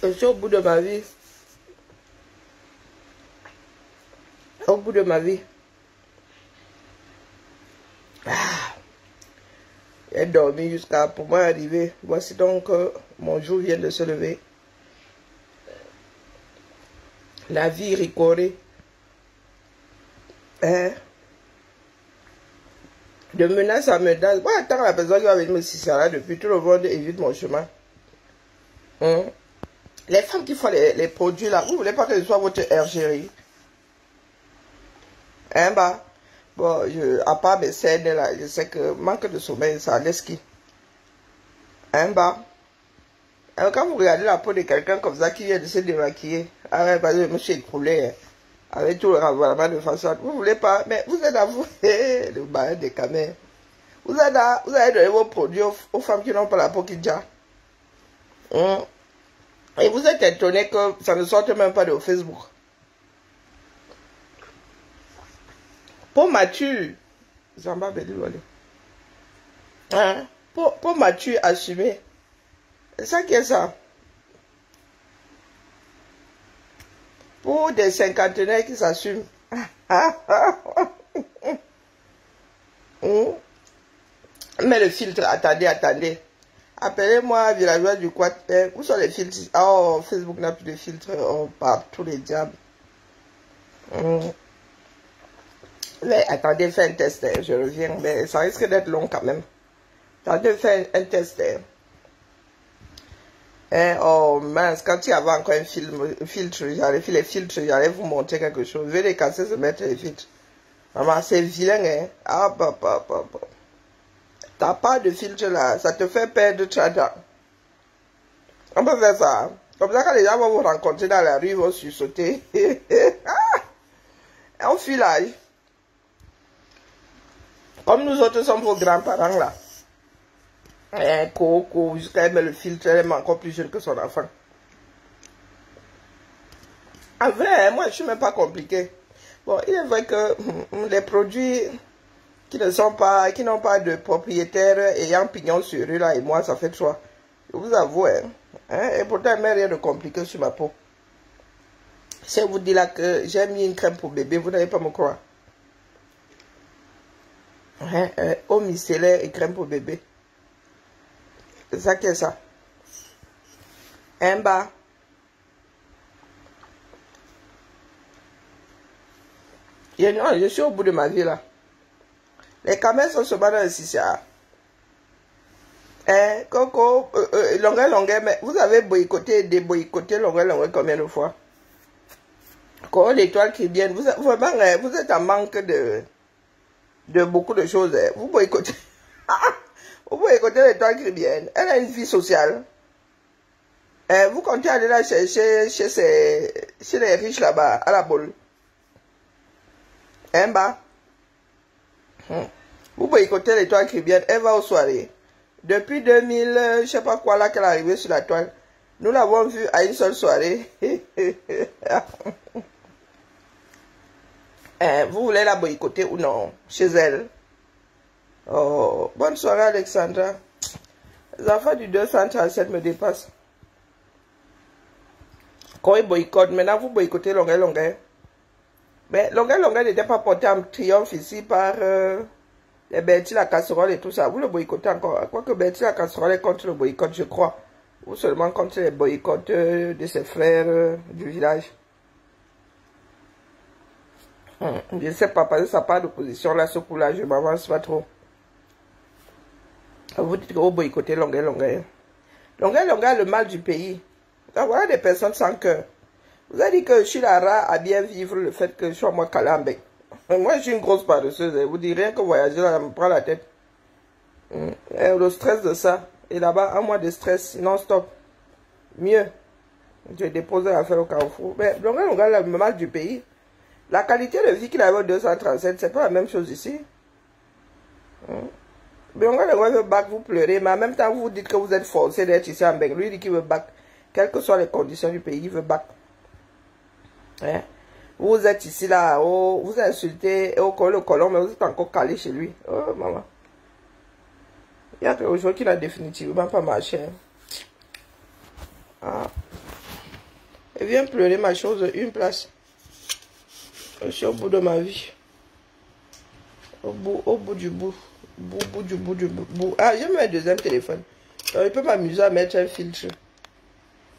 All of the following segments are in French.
Je suis au bout de ma vie. Au bout de ma vie. J'ai dormi jusqu'à pour moi arriver. Voici donc mon jour vient de se lever. La vie ricorée. Hein? De menace à menace. Moi, attends la personne qui va venir me ciser là depuis tout le monde évite mon chemin. Hein? Les femmes qui font les produits là, vous ne voulez pas que ce soit votre égérie? Hein, bah? Bon, à part mes scènes là, je sais que manque de sommeil, ça laisse qui? Hein, bah? Alors, quand vous regardez la peau de quelqu'un comme ça qui vient de se démaquiller, avec, parce que je me suis écroulé, hein, avec tout le ravalement de façade, vous voulez pas, mais vous êtes à vous, le bain des camères. Vous avez donné vos produits aux femmes qui n'ont pas la peau qui déjà. Et vous êtes étonné que ça ne sorte même pas de Facebook. Pour mature, Zamba Beliwale. Hein? Pour mature, assumé. C'est ça qui est ça. Pour des cinquantenaires qui s'assument. Mais le filtre, attendez. Appelez-moi villageois du Quad. Où sont les filtres? Oh, Facebook n'a plus de filtre. Oh, par tous les diables. Mais attendez, fais un test. Je reviens. Mais ça risque d'être long quand même. Attendez, fais un test. Oh mince, quand il y avait encore un filtre, les filtres, j'allais vous montrer quelque chose. Je vais les casser, se mettre les filtres. Maman, c'est vilain, hein. Ah, papa. T'as pas de filtre là, ça te fait perdre 30 ans. On peut faire ça. Comme ça, quand les gens vont vous rencontrer dans la rue, ils vont sursauter. On fuit l'âge. Comme nous autres sommes vos grands-parents là. Coco, jusqu'à elle met le filtre, elle est encore plus jeune que son enfant. En vrai, moi je suis même pas compliqué. Bon, il est vrai que les produits qui n'ont pas de propriétaire ayant pignon sur eux là, et moi ça fait 3. Je vous avoue, et pourtant il n'y a rien de compliqué sur ma peau. Si je vous dis là que j'ai mis une crème pour bébé, vous n'allez pas me croire. Eau micellaire et crème pour bébé. C'est ça qui est ça. Bah. Je suis au bout de ma vie là. Les caméras sont seulement dans le CCA. Coco, longueur, mais vous avez boycotté, déboycotté longueur combien de fois? Quand l'étoile qui vient, vraiment, vous êtes en manque de beaucoup de choses. Vous boycottez. Vous boycottez l'étoile qui vient. Elle a une vie sociale. Vous comptez aller la chercher chez les riches là-bas, à la boule. Bah. Vous boycottez l'étoile qui vient, elle va aux soirées. Depuis 2000, je sais pas quoi là qu'elle est arrivée sur la toile. Nous l'avons vue à une seule soirée. Vous voulez la boycotter ou non? Chez elle. Oh, bonne soirée Alexandra. Les enfants du 237 me dépassent. Quand ils boycottent, maintenant vous boycottez longueur. Mais longueur n'était pas porté en triomphe ici par les Bertie la casserole et tout ça. Vous le boycottez encore. Quoique Bertie la casserole est contre le boycott, je crois. Ou seulement contre les boycotts de ses frères du village. Je ne sais pas, parce que ça part d'opposition là, ce coup-là, je m'avance pas trop. Vous dites que vous boycottez longueur. Longueur, le mal du pays. Donc, voilà des personnes sans cœur. Vous avez dit que je suis la rare à bien vivre le fait que je sois moi calambé. Moi, je suis une grosse paresseuse. Vous dites rien que voyager là, ça me prend la tête. Le stress de ça. Et là-bas, un mois de stress non-stop. Mieux. J'ai déposé l'affaire au Carrefour. Mais longueur, le mal du pays. La qualité de vie qu'il avait au 237, c'est pas la même chose ici. Mais on veut bac, vous pleurez, mais en même temps, vous dites que vous êtes forcé d'être ici en Beng. Lui, il dit qu'il veut bac. Quelles que soient les conditions du pays, il veut bac. Vous êtes ici, là, oh, vous insultez le colon, mais vous êtes encore calé chez lui. Oh, maman. Il y a quelque chose qui n'a définitivement pas marché. Elle vient pleurer ma chose une place. Je suis au bout de ma vie. Au bout du bout. Bout. Ah, j'ai mis un deuxième téléphone. Donc, il peut m'amuser à mettre un filtre.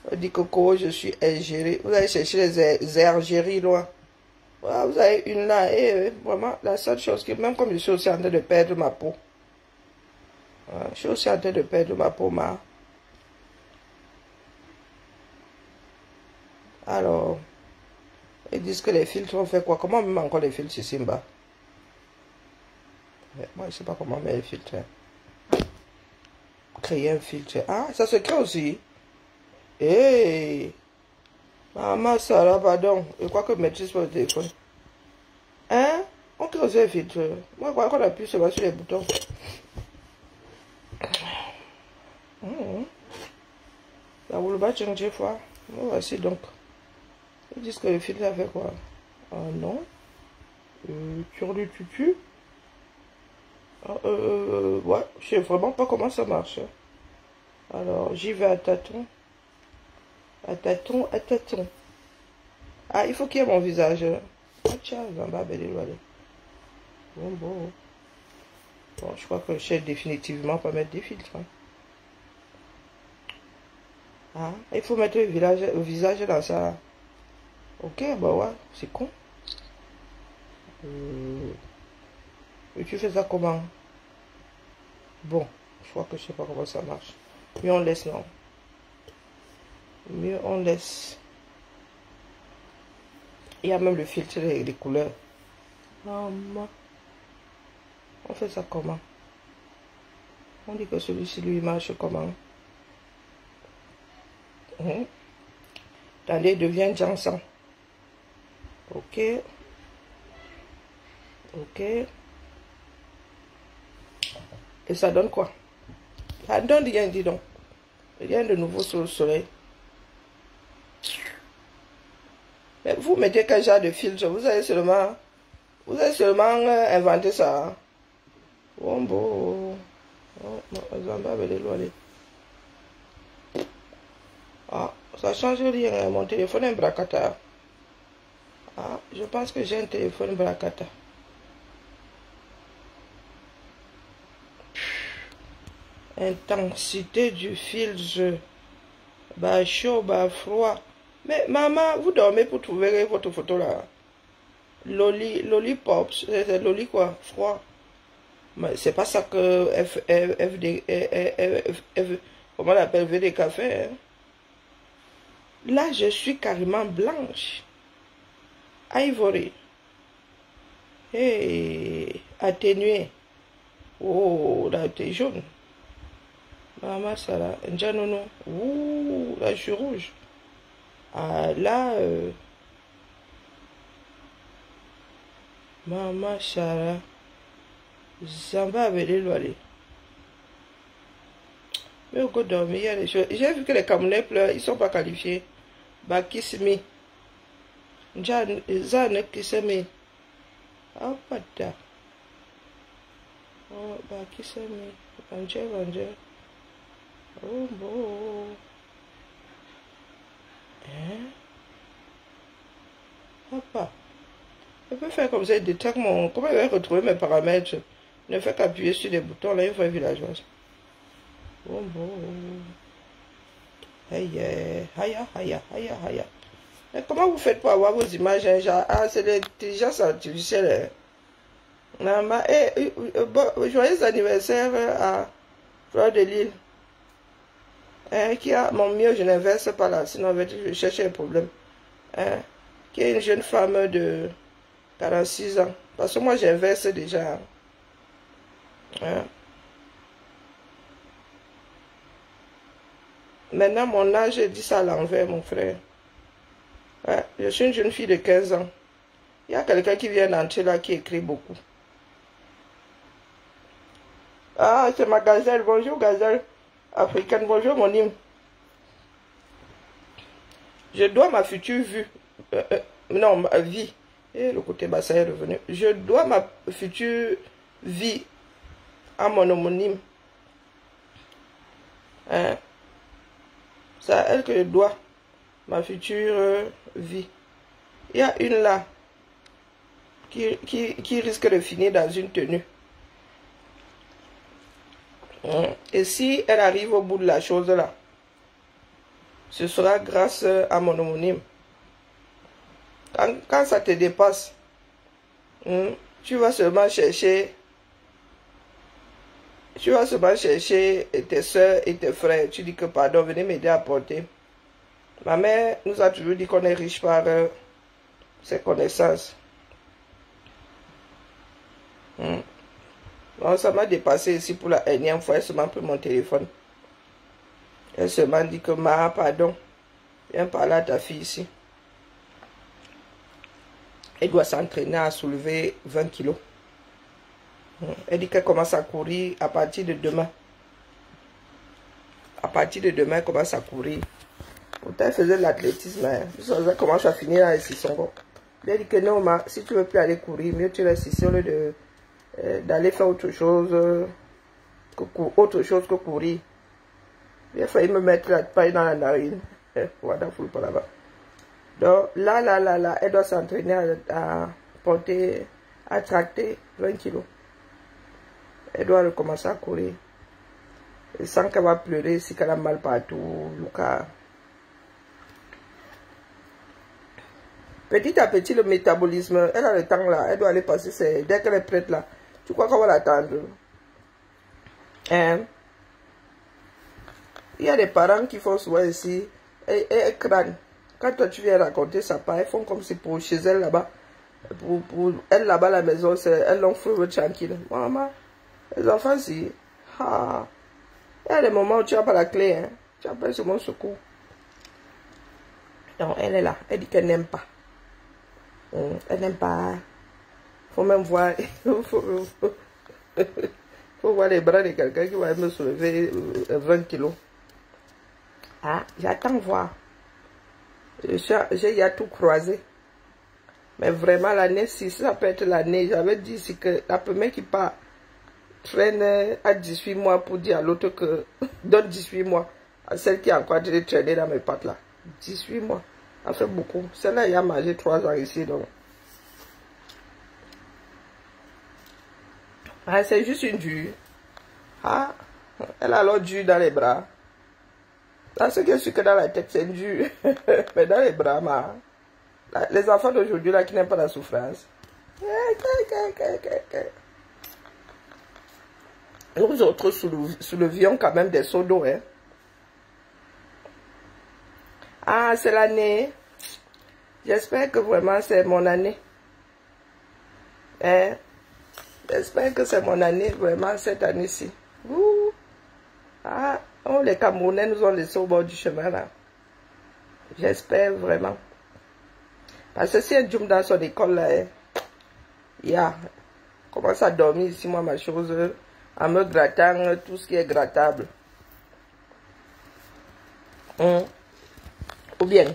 On dit Coco, je suis ingérée. Vous allez chercher les ergéries loin. Voilà, vous avez une là. Et vraiment, la seule chose que, même comme je suis aussi en train de perdre ma peau. Je suis aussi en train de perdre ma peau, Alors, ils disent que les filtres ont fait quoi? Comment on met encore les filtres ici en bas? Moi, je ne sais pas comment mettre les filtres. Créer un filtre. Ah, ça se crée aussi. Hey! Maman, ça là, pardon. Je crois que je maîtrise pas le téléphone. Hein? On crée aussi un filtre. Moi, je crois qu'on appuie seulement sur les boutons. Ça vous le bat changer fois. Voici donc. Ils disent que le filtre a fait quoi? Ah non. Sur le tutu. Ouais, je sais vraiment pas comment ça marche. Alors, j'y vais à tâtons. À tâtons. Ah, il faut qu'il y ait mon visage. Ah, tiens, Zamba, belle éloignée. Bon. Bon, je crois que je sais définitivement pas mettre des filtres. Ah, il faut mettre le visage dans ça. Ok, bah ouais, c'est con. Et tu fais ça comment? Bon, je crois que je sais pas comment ça marche. Mais on laisse, non. Mieux on laisse. Il y a même le filtre des couleurs. Maman. On fait ça comment? On dit que celui-ci lui marche comment? Attendez, devient Jansan. Ok. Et ça donne quoi? Ça donne rien, dis donc. Rien de nouveau sur le soleil. Mais vous mettez quel genre de filtre? Vous avez seulement inventé ça. Bon. Ah, ça change rien. Mon téléphone est un bracata. Ah, je pense que j'ai un téléphone bracata. Intensité du filtre. Bas chaud, bas froid. Mais maman, vous dormez pour trouver votre photo là. Lollipop, c'est loli quoi, froid. Mais c'est pas ça que comment on appelle VDK fait. Là, je suis carrément blanche. Ivory. Hey, atténuée. Oh, là, t'es jaune. Maman, ça là. Non. Ouh, là, je suis rouge. Ah, là, Maman, ça là. Zamba avait les lois. Mais au coup de dormir, il y a des choses. J'ai vu que les Camerounais pleurent, ils ne sont pas qualifiés. Bakismi. Zane Kisemi. Ah, pas da. Oh, Bakisemi. Angel. Oh, bon. Hein? Papa. Je peux faire comme ça, il détecte mon... Comment il va retrouver mes paramètres? Ne fait qu'appuyer sur les boutons, là, il faut un villageois. Bon. Aïe. Mais comment vous faites pour avoir vos images, hein, genre, ah, c'est l'intelligence artificielle. Non, mais, joyeux anniversaire à Fleur de Lille. Qui a mon mieux, je n'inverse pas là, sinon je cherche un problème. Qui est une jeune femme de 46 ans. Parce que moi, j'inverse déjà. Maintenant, mon âge, je dis ça à l'envers, mon frère. Je suis une jeune fille de 15 ans. Il y a quelqu'un qui vient d'entrer là qui écrit beaucoup. Ah, c'est ma gazelle. Bonjour, gazelle africaine. Bonjour, mon hymne. Je dois ma future vue. Non, ma vie. Et le côté bassin est revenu. Je dois ma future vie à mon homonyme. C'est à elle que je dois. ma future vie. Il y a une là qui risque de finir dans une tenue. Et si elle arrive au bout de la chose là, ce sera grâce à mon homonyme. Quand ça te dépasse, tu vas seulement chercher tes soeurs et tes frères. Tu dis que pardon, venez m'aider à porter. Ma mère nous a toujours dit qu'on est riche par ses connaissances. Bon, ça m'a dépassé ici pour la énième fois. Elle se m'a pris mon téléphone. Elle se m'a dit que pardon, viens parler à ta fille ici. Elle doit s'entraîner à soulever 20 kilos. Elle dit qu'elle commence à courir à partir de demain. À partir de demain, elle commence à courir. Pourtant, elle faisait de l'athlétisme. Elle commence à finir à Sissongo. Elle dit que non, si tu ne veux plus aller courir, mieux tu restes ici au lieu d'aller faire autre chose que courir. Il a failli me mettre la paille dans la narine. Voilà, foule pas là-bas. Donc là, elle doit s'entraîner à porter, à tracter 20 kilos. Elle doit recommencer à courir. Et sans qu'elle va pleurer, si qu'elle a mal partout, Lucas. Petit à petit, le métabolisme, elle a le temps là, elle doit aller passer, dès qu'elle est prête là. Tu crois qu'on va l'attendre? Hein? Il y a des parents qui font souvent ici, et crânent. Quand toi tu viens raconter ça, elles font comme si pour chez elle là-bas, pour elle là-bas la maison, elles l'ont fait tranquille. Maman, les enfants si, il y a des moments où tu n'as pas la clé, hein. Tu appelles sur mon secours. Donc elle est là, elle dit qu'elle n'aime pas. Elle n'aime pas. Faut même voir. Faut voir les bras de quelqu'un qui va me soulever 20 kilos. J'attends voir. J'ai tout croisé. Mais vraiment, l'année 6, ça peut être l'année. J'avais dit ici que la première qui part traîne à 18 mois pour dire à l'autre que donne 18 mois à celle qui a encore de traîner dans mes pattes là. 18 mois. Ça fait beaucoup. Celle-là, il a mangé 3 ans ici. Donc. C'est juste une dure. Elle a l'autre dure dans les bras. Dans ce qui est sûr que dans la tête, c'est une dure. Mais dans les bras, les enfants d'aujourd'hui là qui n'aiment pas la souffrance. Nous autres soulevions quand même des seaux d'eau. C'est l'année. J'espère que vraiment c'est mon année. J'espère que c'est mon année, vraiment, cette année-ci. Les Camerounais nous ont laissé au bord du chemin, là. J'espère vraiment. Parce que si elle jump dans son école, là, commence à dormir ici, moi, ma chose, en me grattant tout ce qui est grattable. Ou bien,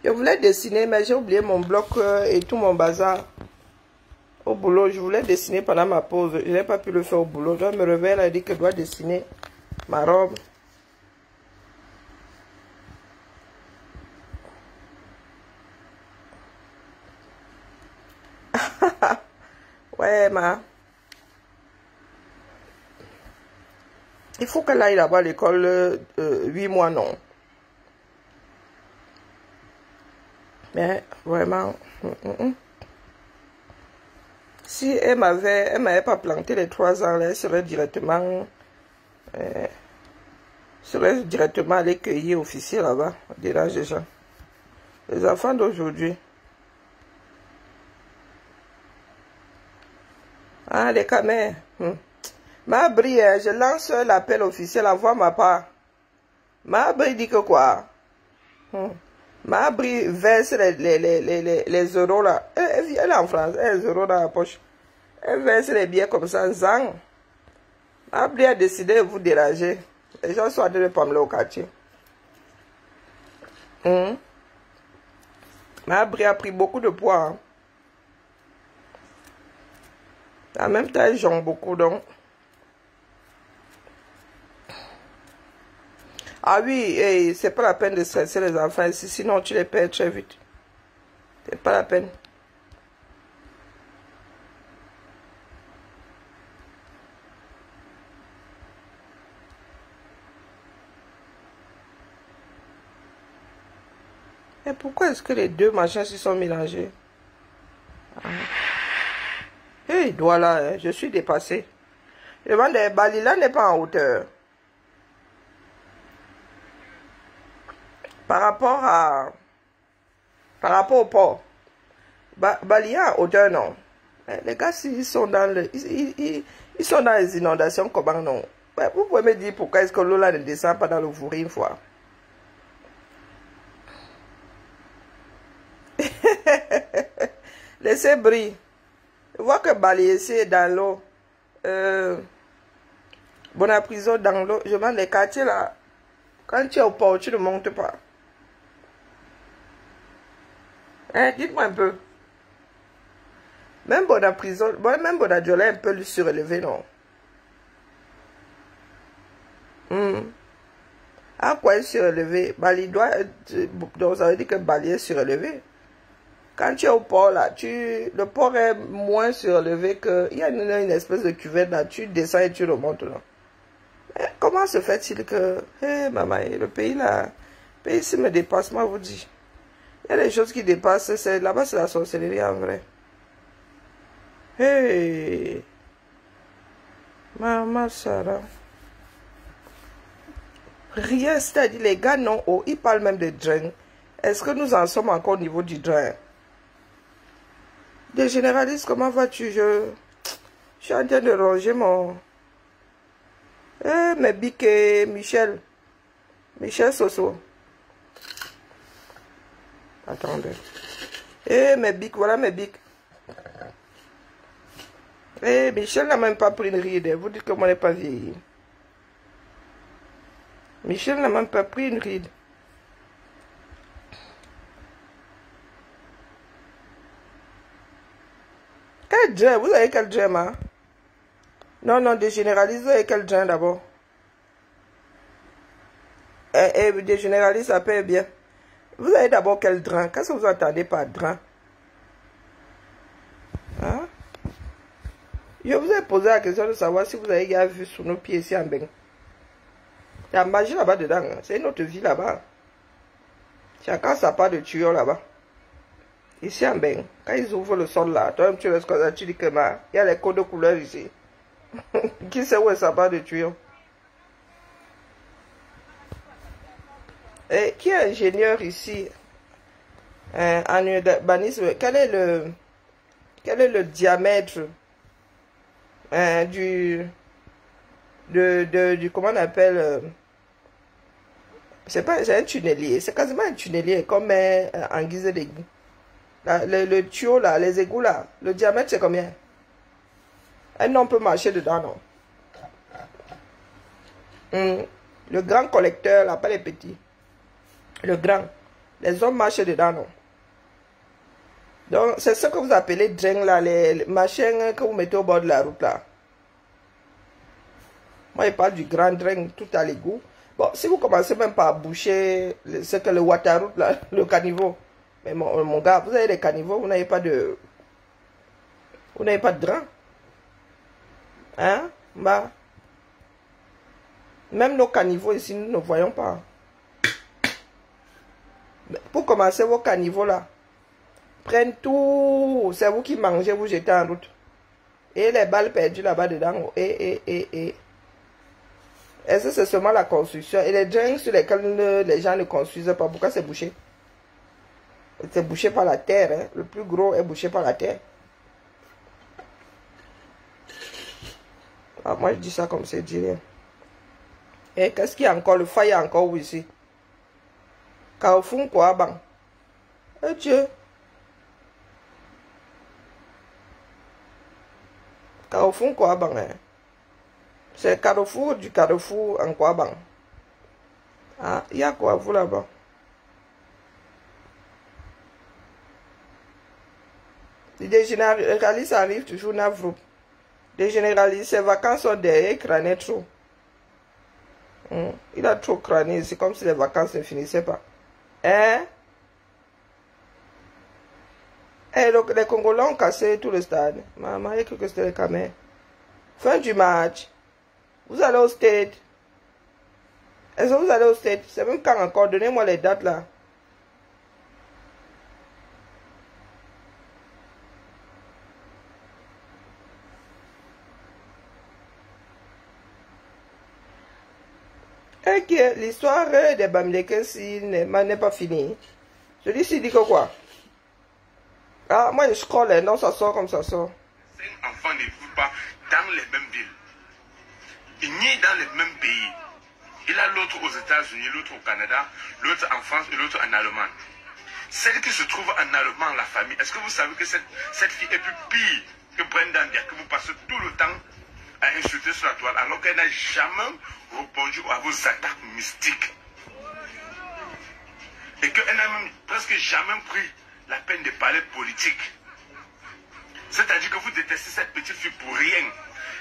je voulais dessiner, mais j'ai oublié mon bloc et tout mon bazar. Au boulot, je voulais dessiner pendant ma pause. Je n'ai pas pu le faire au boulot. Je me réveille, elle a dit que je dois dessiner ma robe. Ouais, il faut qu'elle aille là-bas à l'école 8 mois, non. Mais vraiment... Si elle m'avait pas planté les 3 ans, elle serait directement allée cueillir officier là-bas, dérange les gens. Les enfants d'aujourd'hui. Les camères. Mabri, je lance l'appel officiel, envoie ma part. Mabri dit que quoi? Mabri verse les euros là. Elle est en France, elle a les euros dans la poche. Elle verse les billets comme ça, zang. Mabri a décidé de vous déranger. Les gens sont en train de parler au quartier. Mabri a pris beaucoup de poids. En même temps, elle jongle beaucoup donc. Ah oui, et c'est pas la peine de stresser les enfants ici, sinon tu les perds très vite. C'est pas la peine. Et pourquoi est-ce que les deux machins s'y sont mélangés? Hey, voilà, je suis dépassé. Le vent des Balila n'est pas en hauteur. Par rapport au port. Balia en hauteur, non. Les gars, s'ils sont dans ils sont dans les inondations, comment non? Vous pouvez me dire pourquoi est-ce que l'eau là ne descend pas dans le fourré une fois? Laissez briller. Je vois que Baliessé est dans l'eau. Bonaprison dans l'eau. Je demande les quartiers là. Quand tu es au port, tu ne montes pas. Hein, dites-moi un peu. Même Bonaprison, même Bonadiola est un peu surélevé, non? À quoi est surélevé? Bali doit donc ça veut dire que Bali est surélevé. Quand tu es au port là, le port est moins surélevé que... Il y a une espèce de cuvette là, tu descends et tu remontes là. Mais comment se fait-il que... maman, le pays là... Le pays ici me dépasse, moi vous dis. Il y a des choses qui dépassent, là-bas c'est la sorcellerie en vrai. Hey! Maman Sarah. Rien, c'est-à-dire les gars non haut, ils parlent même de drain. Est-ce que nous en sommes encore au niveau du drain? Des généralistes, comment vas-tu? Je suis en train de ranger mon... mes bics et Michel. Michel Soso. Attendez. Mes bics, voilà mes bics. Michel n'a même pas pris une ride. Vous dites que moi n'ai pas vieilli. Michel n'a même pas pris une ride. Quel drain? Vous avez quel drain, hein? Non, non, des généralistes, vous avez quel drain d'abord? Des généralistes, ça paye bien. Vous avez d'abord quel drain? Qu'est-ce que vous entendez par drain? Hein? Je vous ai posé la question de savoir si vous avez déjà vu sous nos pieds ici en Beng. Il y a magie là-bas dedans. C'est une autre vie là-bas. Chacun sa part de tuyau là-bas. Ici en Beng, quand ils ouvrent le sol là, toi tu restes comme ça, tu dis que il y a les codes de couleur ici. Qui sait où est sa part de tuyau? Et qui est ingénieur ici en urbanisme? Quel est le diamètre du comment on appelle c'est un tunnelier, c'est quasiment un tunnelier comme en guise d'égout. Le tuyau là, les égouts là, le diamètre c'est combien? Un homme peut marcher dedans, non? Le grand collecteur là, pas les petits. Le grand. Les hommes marchent dedans, non? Donc, c'est ce que vous appelez drain là, les machins que vous mettez au bord de la route là. Moi, je parle du grand drain tout à l'égout. Bon, si vous commencez même par boucher ce que le waterroute là, le caniveau. Mais mon gars, vous avez des caniveaux, vous n'avez pas de... Vous n'avez pas de drain. Hein? Bah. Même nos caniveaux ici, nous ne voyons pas. Pour commencer vos caniveaux là, prennent tout, c'est vous qui mangez, vous jetez en route. Et les balles perdues là-bas dedans, Est-ce que c'est seulement la construction? Et les drains sur lesquels les gens ne construisent pas, pourquoi c'est bouché? C'est bouché par la terre, hein? Le plus gros est bouché par la terre. Ah, moi je dis ça comme c'est dit rien. Et qu'est-ce qu'il y a encore? Le foyer encore où ici? Carrefour quoi, bang? Eh Dieu! Carrefour quoi, bang? Hein? C'est Carrefour du Carrefour en quoi, bang? Ah, il y a quoi, vous là-bas? Des généralistes arrivent toujours dans le Des généralistes, ces vacances sont derrière, crâner trop. Il a trop crâné, c'est comme si les vacances ne finissaient pas. Hein? Et donc, les Congolais ont cassé tout le stade. Maman, il a cru que c'était les Cameroun. Fin du match. Vous allez au stade. Est-ce que vous allez au stade? C'est même quand encore? Donnez-moi les dates là. Et que l'histoire des Bamileke n'est pas finie. Celui-ci dit que quoi? Ah, moi je scrolle, non, ça sort comme ça sort. 5 enfants ne vivent pas dans les mêmes villes, ni dans les mêmes pays. Il a l'autre aux États-Unis, l'autre au Canada, l'autre en France et l'autre en Allemagne. Celle qui se trouve en Allemagne, la famille, est-ce que vous savez que cette fille est plus pire que Brenda Dia, que vous passez tout le temps à insulter sur la toile, alors qu'elle n'a jamais répondu à vos attaques mystiques. Et qu'elle n'a même presque jamais pris la peine de parler politique. C'est-à-dire que vous détestez cette petite fille pour rien.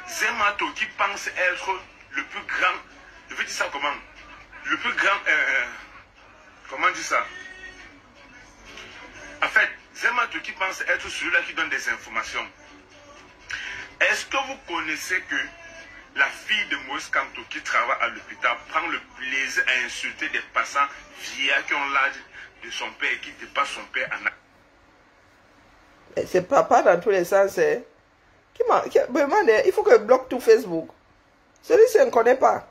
Zemato qui pense être le plus grand, je vais dire ça comment? Le plus grand, comment on dit ça? En fait, Zemato qui pense être celui-là qui donne des informations. Est-ce que vous connaissez que la fille de Moïse Kamto qui travaille à l'hôpital prend le plaisir à insulter des passants vieux qui ont l'âge de son père et qui dépassent son père en âge? C'est pas dans tous les sens. Hein. Il faut que je bloque tout Facebook. Celui-ci, on ne connaît pas.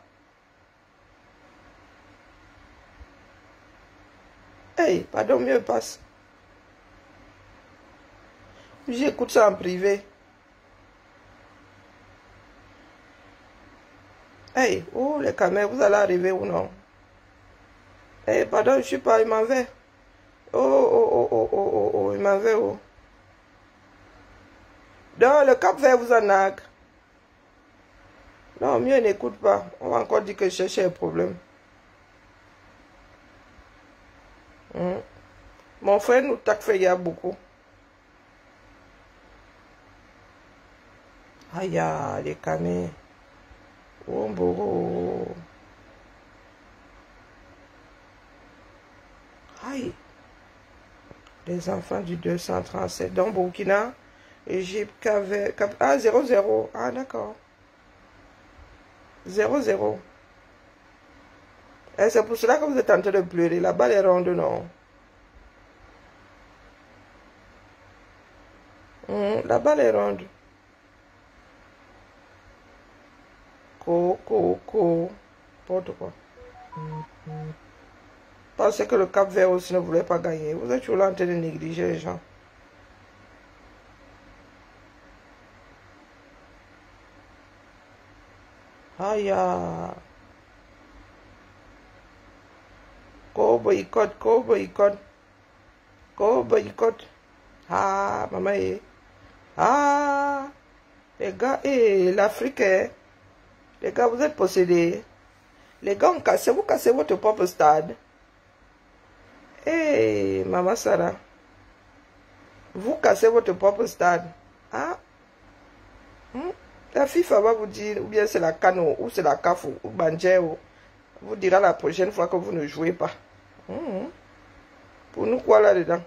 Hey, pardon, mieux passe. J'écoute ça en privé. Hey, oh, les caméras, vous allez arriver ou non? Hey, pardon, je ne suis pas, il m'en va. Oh, il m'en va, oh. Donc, le Cap Vert vous en a. Non, mieux n'écoute pas. On va encore dire que je cherchais un problème. Mon frère nous tape fait il y a beaucoup. Aïe, les caméras. Oh, aïe. Les enfants du 237. Dans Burkina, Égypte, Cap. Ah, 0-0. Ah, d'accord. 0-0. Et c'est pour cela que vous êtes en train de pleurer. La balle est ronde, non? La balle est ronde. N'importe quoi. Pensez que le Cap Vert aussi ne voulait pas gagner. Vous êtes toujours là en train de négliger les gens. Aïe. Boycott. Ah, maman. Ah, les gars, l'Afrique, les gars, vous êtes possédés. Les gars ont cassé, vous cassez votre propre stade. Maman Sarah, vous cassez votre propre stade. Ah, la FIFA va vous dire, ou bien c'est la Cano, ou c'est la CAF, ou Banjeo. Vous dira la prochaine fois que vous ne jouez pas. Pour nous, quoi là-dedans?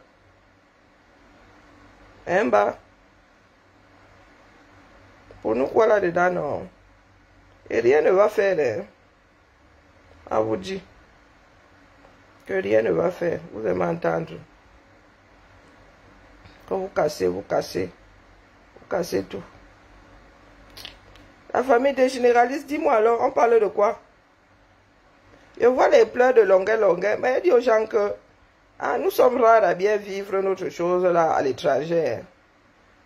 Hein, bah? Pour nous, quoi là-dedans, non? Et rien ne va faire, hein? À vous dire que rien ne va faire. Vous allez m'entendre. Quand vous cassez tout. La famille des généralistes, dis-moi alors, on parle de quoi? Je vois les pleurs de longueur, mais je dis aux gens que nous sommes rares à bien vivre notre chose là à l'étranger.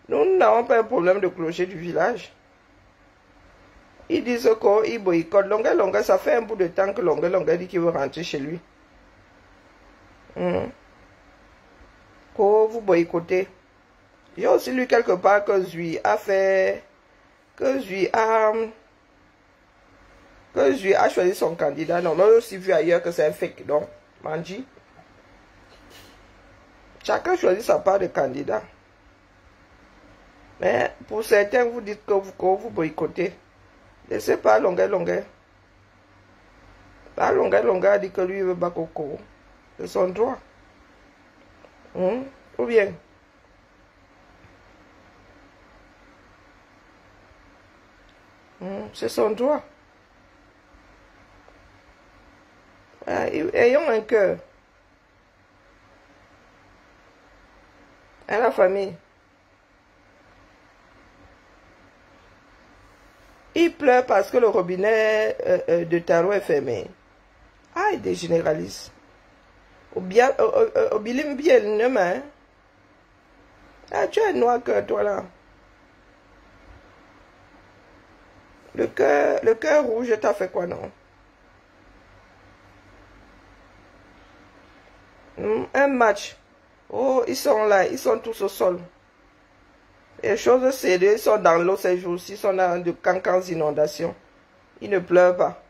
Nous n'avons pas un problème de clocher du village. Ils disent qu'ils boycottent. Longueur, ça fait un bout de temps que Longueur dit qu'il veut rentrer chez lui. Vous boycottez. Il y a aussi lu quelque part que Zui a fait... Que Zui a choisi son candidat. Non, on a aussi vu ailleurs que c'est un fake. Donc, Manji. Chacun choisit sa part de candidat. Mais pour certains, vous dites que vous boycottez. Laissez pas longueur. Bah, Longa a dit que lui veut Bakoko. C'est son droit. Ou bien? C'est son droit. Ayons un cœur. À la famille. Il pleure parce que le robinet de Taro est fermé. Ah, il dégénéralise. Au bien, hein? Ah, tu as un noir cœur, toi, là. Le cœur rouge, t'as fait quoi, non? Un match. Oh, ils sont là, ils sont tous au sol. Les choses sérieuses, ils sont dans l'eau ces jours-ci, ils sont dans de cancans inondations. Ils ne pleurent pas.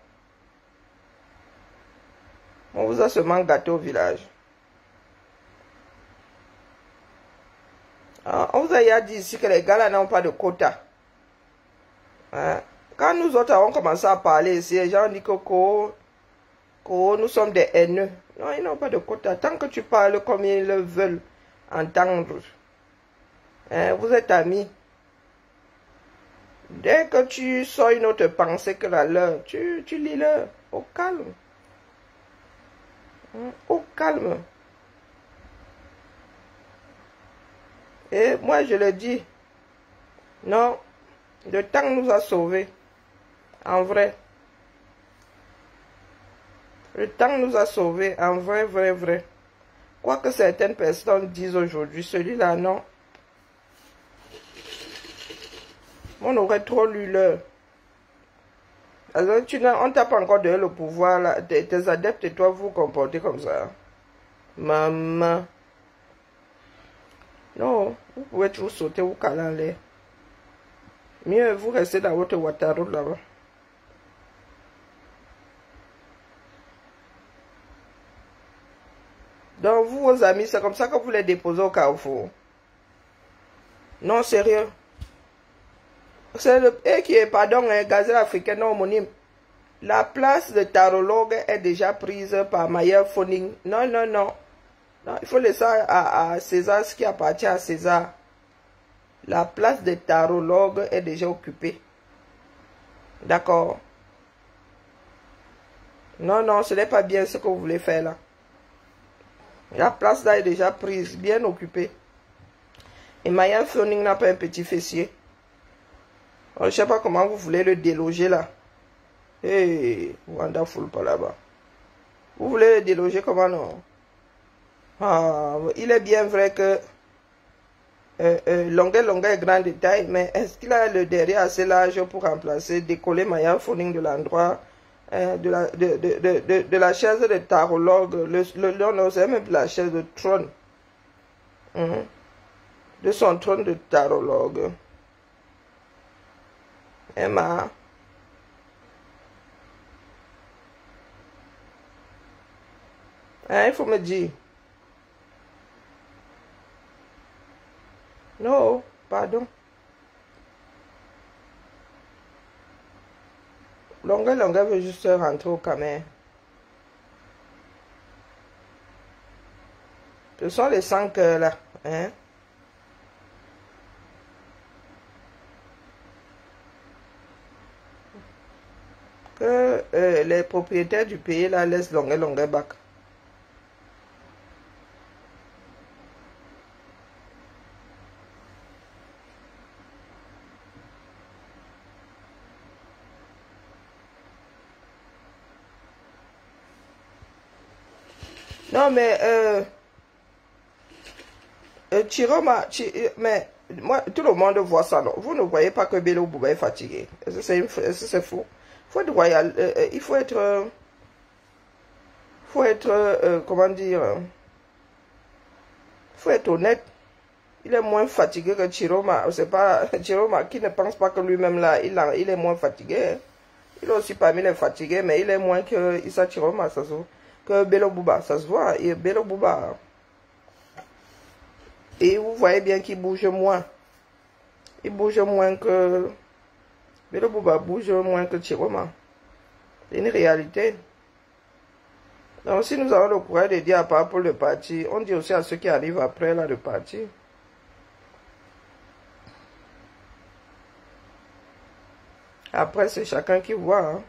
On vous a seulement gâté au village. Ah, on vous a dit ici que les gars là n'ont pas de quota. Hein? Quand nous autres avons commencé à parler ici, les gens ont dit que nous sommes des haineux. Non, ils n'ont pas de quota. Tant que tu parles comme ils le veulent entendre, hein, vous êtes amis. Dès que tu sors une autre pensée que la leur, tu lis-leur au calme. Au calme. Et moi, je le dis, non, le temps nous a sauvés. En vrai. Le temps nous a sauvés. En vrai, vrai. Quoi que certaines personnes disent aujourd'hui, celui-là, non. On aurait trop lu l'heure. Alors, on t'a pas encore donné le pouvoir, là. Tes adeptes et toi, vous comportez comme ça. Maman. Non, vous pouvez toujours sauter ou caler en l'air. Mieux, vous restez dans votre Wataru là-bas. Donc, vous, vos amis, c'est comme ça que vous les déposez au carrefour. Non, sérieux. C'est le qui est, pardon, gazelle africaine non homonyme. La place de tarologue est déjà prise par Maya Phoning. Non, non, non. Non, il faut laisser à César ce qui appartient à César. La place de tarologue est déjà occupée. D'accord. Non, non, ce n'est pas bien ce que vous voulez faire là. La place là est déjà prise, bien occupée. Et Maya Phoning n'a pas un petit fessier. Je ne sais pas comment vous voulez le déloger là. Hey, wonderful pas là-bas. Vous voulez le déloger comment non? Ah, il est bien vrai que longueur est grand détail, mais est-ce qu'il a le derrière assez large pour remplacer, décoller Maya Phoning de l'endroit de la chaise de tarologue, non, c'est même la chaise de trône. De son trône de tarologue. Emma. Hein, il faut me dire. Non, pardon. Longueur veut juste rentrer au camer. Ce sont les 100 cœurs là. Hein? Que les propriétaires du pays là laissent longueur bac. Non mais Chiroma, mais moi tout le monde voit ça non. Vous ne voyez pas que Bello Bouba est fatigué. Est-ce que c'est faux? Il faut être comment dire, faut être honnête. Il est moins fatigué que Chiroma. C'est pas Chiroma qui ne pense pas que lui-même là, il est moins fatigué. Il est aussi parmi les fatigués, mais il est moins que Issa Chiroma, ça se voit. Que Bello Bouba, ça se voit. Et Bello Bouba. Et vous voyez bien qu'il bouge moins. Il bouge moins que... Bello Bouba bouge moins que Chiroma. C'est une réalité. Donc si nous avons le courage de dire à part pour le parti, on dit aussi à ceux qui arrivent après là de partir. Après c'est chacun qui voit. Hein.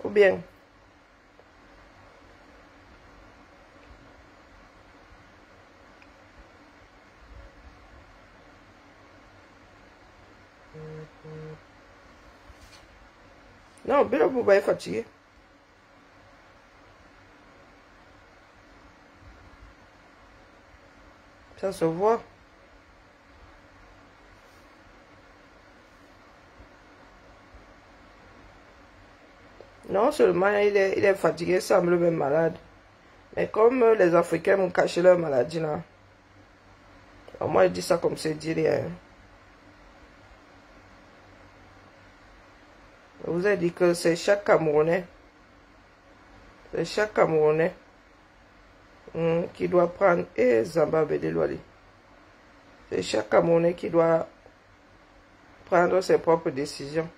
Ou bien. Non, Bilo Bouba est fatigué. Ça se voit. Non seulement il est fatigué, il semble même malade. Mais comme les Africains m'ont caché leur maladie là. Moi je dis ça comme c'est dit rien. Je vous ai dit que c'est chaque Camerounais. C'est chaque Camerounais qui doit prendre. Et Zambabwe de Loali. C'est chaque Camerounais qui doit prendre ses propres décisions.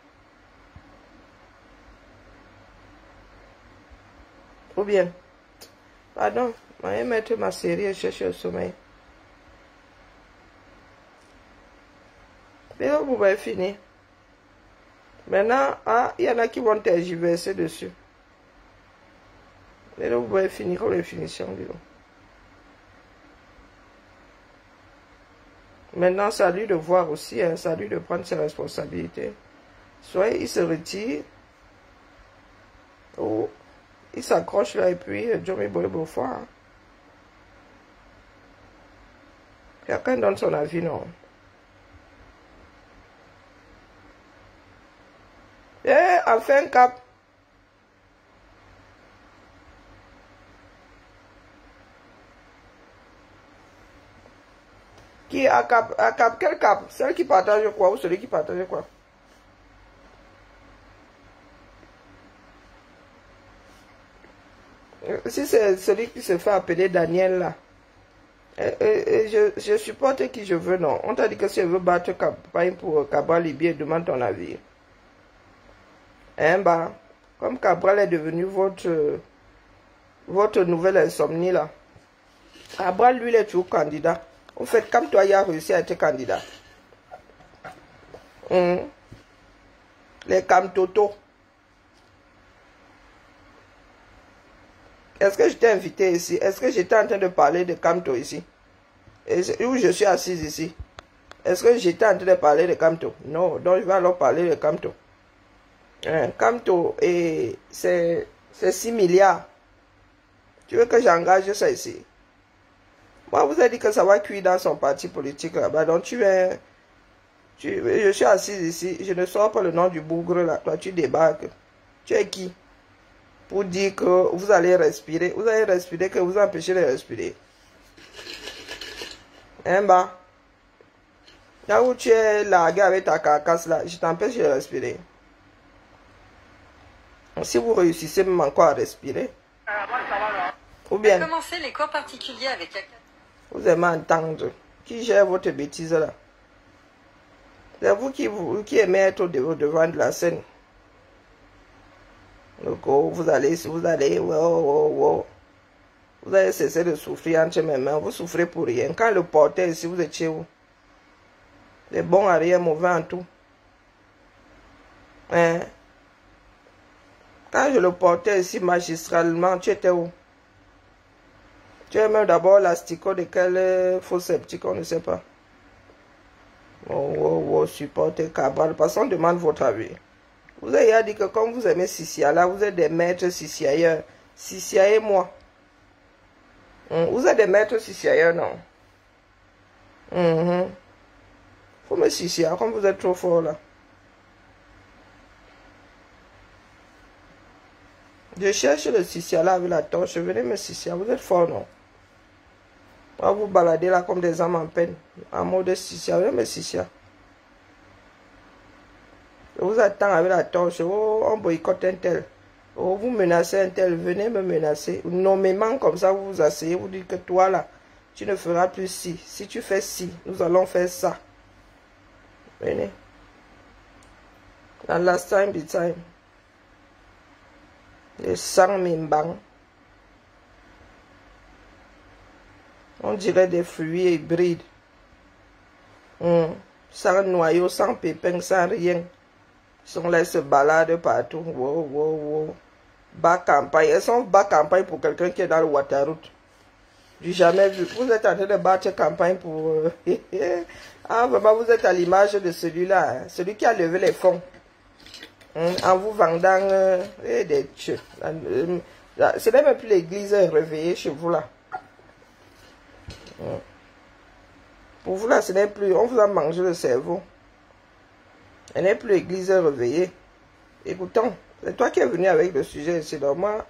Ou bien, pardon, je vais mettre ma série et chercher le sommeil. Mais là, vous avez fini. Maintenant, il y en a qui vont tergiverser dessus. Mais là, vous avez fini comme les finitions. Maintenant, c'est à lui de voir aussi, hein, c'est à lui de prendre ses responsabilités. Soit il se retire, ou il s'accroche là et puis Johnny Boy fois. Quelqu'un donne son avis, non? Eh, enfin cap. Qui a cap, quel cap? Celle qui partage quoi ou celui qui partage quoi? Si c'est celui qui se fait appeler Daniel là, je supporte qui je veux, non. On t'a dit que si je veux battre campagne pour Cabral Libier, demande ton avis. Hein, bah, comme Cabral est devenu votre nouvelle insomnie là. Cabral, lui, il est toujours candidat. En fait, comme toi, il a réussi à être candidat. Les Camtoto. Est-ce que je t'ai invité ici? Est-ce que j'étais en train de parler de Camto ici? Où je suis assise ici? Est-ce que j'étais en train de parler de Camto? Non, donc je vais alors parler de Camto. Camto, c'est 6 milliards. Tu veux que j'engage ça ici? Moi, vous avez dit que ça va cuire dans son parti politique là-bas. Donc je suis assise ici. Je ne sors pas le nom du bougre là. Toi, tu débarques. Tu es qui? Pour dire que vous allez respirer. Vous allez respirer, que vous empêchez de respirer. Hein, bah. Là où tu es largué avec ta carcasse là, je t'empêche de respirer. Si vous réussissez même encore à respirer. Ou bien. Commencer les cours particuliers avec la... Vous aimez entendre. Qui gère votre bêtise là? C'est vous qui aimez être devant de la scène. Donc, vous allez, vous allez cesser de souffrir entre mes mains. Vous souffrez pour rien. Quand le portait ici, vous étiez où? Les bons à rien, mauvais en tout. Hein? Quand je le portais ici magistralement, tu étais où? Tu es même d'abord l'asticot de quel faux sceptique, on ne sait pas. Supportez Cabral. Parce qu'on demande votre avis. Vous avez dit que comme vous aimez Sissia, là, vous êtes des maîtres Sissiailleurs. Sissia moi. Vous êtes des maîtres Sissiailleurs, non? Faut me Sissia, comme vous êtes trop fort là. Je cherche le Sissia là avec la torche. Venez me Sissia, vous êtes fort, non? On va vous balader là comme des âmes en peine. En mode Sissia, venez me Sissia. Je vous attends avec la torche. Oh, on boycotte un tel. Oh, vous menacez un tel. Venez me menacer. Nommément comme ça, vous vous asseyez. Vous dites que toi là, tu ne feras plus ci. Si tu fais ci, nous allons faire ça. Venez. The last time, the time. Les sang mimbang. On dirait des fruits hybrides. Sans noyau, sans pépins, sans rien. Ils sont là, ils se baladent partout. Wow, wow, wow. Bas campagne. Elles sont bas campagne pour quelqu'un qui est dans le Waterroute. J'ai jamais vu. Vous êtes en train de battre campagne pour... ah, vraiment, vous êtes à l'image de celui-là. Hein. Celui qui a levé les fonds. En vous vendant des tcheux. Ce n'est même plus l'église réveillée chez vous là. Pour vous là, ce n'est plus... On vous a mangé le cerveau. Elle n'est plus l'église réveillée. Écoutons, c'est toi qui es venu avec le sujet ici. Donc moi,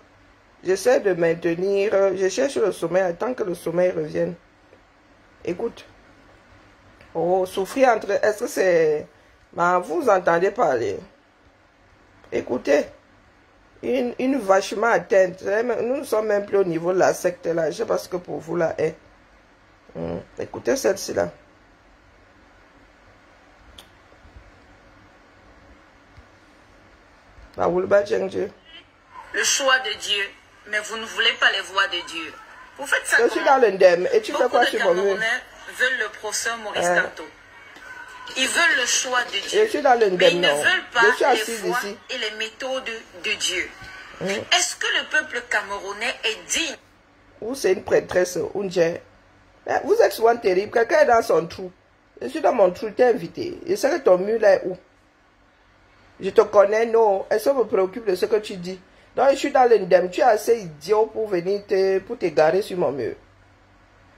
j'essaie de maintenir... Je cherche le sommeil tant que le sommeil revienne. Écoute. Oh, souffrir entre... Est-ce que c'est... vous entendez parler. Écoutez. Une vachement atteinte. Nous ne sommes même plus au niveau de la secte là. Je ne sais pas ce que pour vous là est. Écoutez celle-ci là. Le choix de Dieu, mais vous ne voulez pas les voies de Dieu. Vous faites ça Je suis dans l'indemne. Et tu fais quoi sur mon mur? Camerounais veulent le procès Maurice Kamto. Ils veulent le choix de Dieu. Je suis dans l'indemne. Mais ils ne veulent pas les voies ici. et les méthodes de Dieu. Est-ce que le peuple camerounais est digne? Ou c'est une prêtresse, vous êtes souvent terrible. Quelqu'un est dans son trou. Je suis dans mon trou, t'es invité. Je sais que ton mur là est où? Je te connais, non. Est-ce que je me préoccupe de ce que tu dis? Donc, je suis dans l'indemne. Tu es assez idiot pour venir pour t'égarer sur mon mur.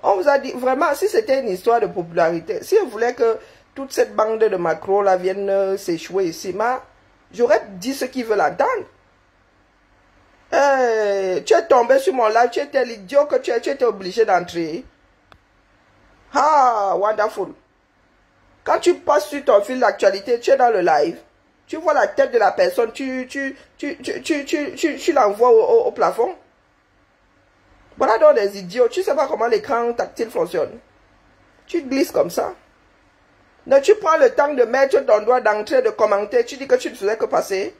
On vous a dit, vraiment, si c'était une histoire de popularité, si on voulait que toute cette bande de Macron là vienne s'échouer ici, j'aurais dit ce qu'ils veulent entendre. Tu es tombé sur mon live, tu étais l'idiot que tu étais obligé d'entrer. Ah, wonderful. Quand tu passes sur ton fil d'actualité, tu es dans le live. Tu vois la tête de la personne, tu l'envoies au plafond. Voilà donc des idiots. Tu ne sais pas comment l'écran tactile fonctionne. Tu glisses comme ça. Donc tu prends le temps de mettre ton doigt d'entrée, de commenter. Tu dis que tu ne faisais que passer.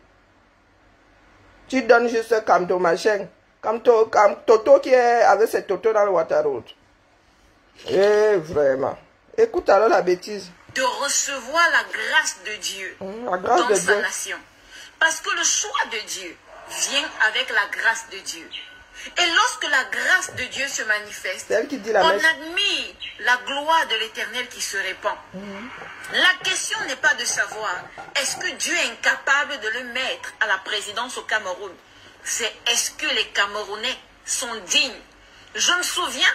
Tu donnes juste Kamto machin. Toto qui est avec ses Toto dans le Waterroute. Eh, vraiment. Écoute alors la bêtise. De recevoir la grâce de Dieu dans sa nation. Parce que le choix de Dieu vient avec la grâce de Dieu. Et lorsque la grâce de Dieu se manifeste, on admire la gloire de l'Éternel qui se répand. La question n'est pas de savoir est-ce que Dieu est incapable de le mettre à la présidence au Cameroun. C'est est-ce que les Camerounais sont dignes. Je me souviens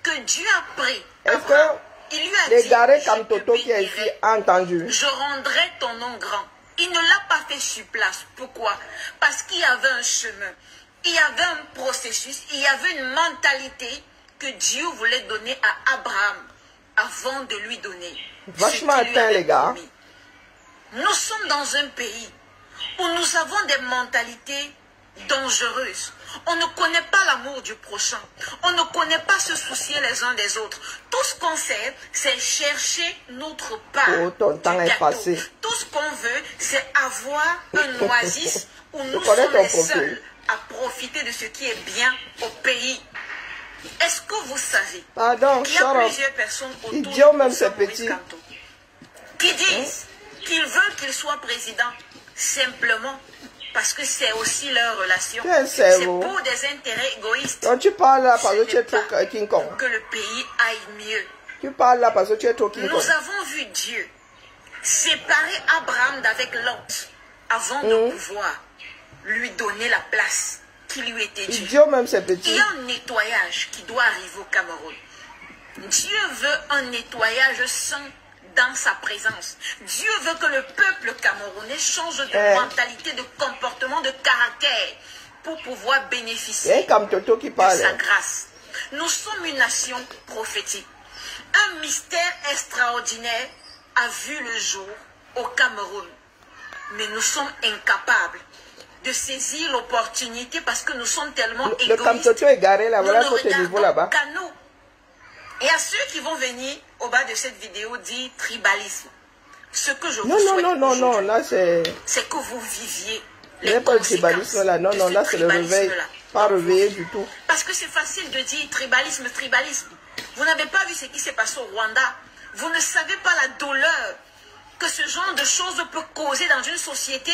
que Dieu a pris Abraham. Il lui a dit, comme Toto qui est ici, entendu. Je rendrai ton nom grand. Il ne l'a pas fait sur place. Pourquoi? Parce qu'il y avait un chemin. Il y avait un processus. Il y avait une mentalité que Dieu voulait donner à Abraham avant de lui donner. Vachement atteint, les gars. Nous sommes dans un pays où nous avons des mentalités dangereuses. On ne connaît pas l'amour du prochain. On ne connaît pas se soucier les uns des autres. Tout ce qu'on sait, c'est chercher notre part. Oh, ton temps est passé. Tout ce qu'on veut, c'est avoir un oasis où nous sommes les seuls à profiter de ce qui est bien au pays. Est-ce que vous savez qu'il y a plusieurs personnes autour de Maurice Kamto qui disent qu'ils veulent qu'il soit président simplement parce que c'est aussi leur relation. C'est pour des intérêts égoïstes. Donc tu parles là parce que tu es trop King Kong. Que le pays aille mieux. Tu parles là parce que tu es trop King Kong. Nous avons vu Dieu séparer Abraham d'avec Lot avant de pouvoir lui donner la place qui lui était due. Dieu même c'est petit. Il y a un nettoyage qui doit arriver au Cameroun. Dieu veut un nettoyage sain dans sa présence. Dieu veut que le peuple camerounais change de mentalité, de comportement, de caractère pour pouvoir bénéficier de sa grâce. Nous sommes une nation prophétique. Un mystère extraordinaire a vu le jour au Cameroun. Mais nous sommes incapables de saisir l'opportunité parce que nous sommes tellement égoïstes. Le Kamtoto est garé là, voilà côté niveau là-bas. Et à ceux qui vont venir au bas de cette vidéo dire tribalisme, ce que je vous souhaite non, là c'est que vous viviez n'est pas le tribalisme là. Non, non, là c'est le réveil. Pas réveillé du tout. Parce que c'est facile de dire tribalisme, tribalisme. Vous n'avez pas vu ce qui s'est passé au Rwanda. Vous ne savez pas la douleur que ce genre de choses peut causer dans une société.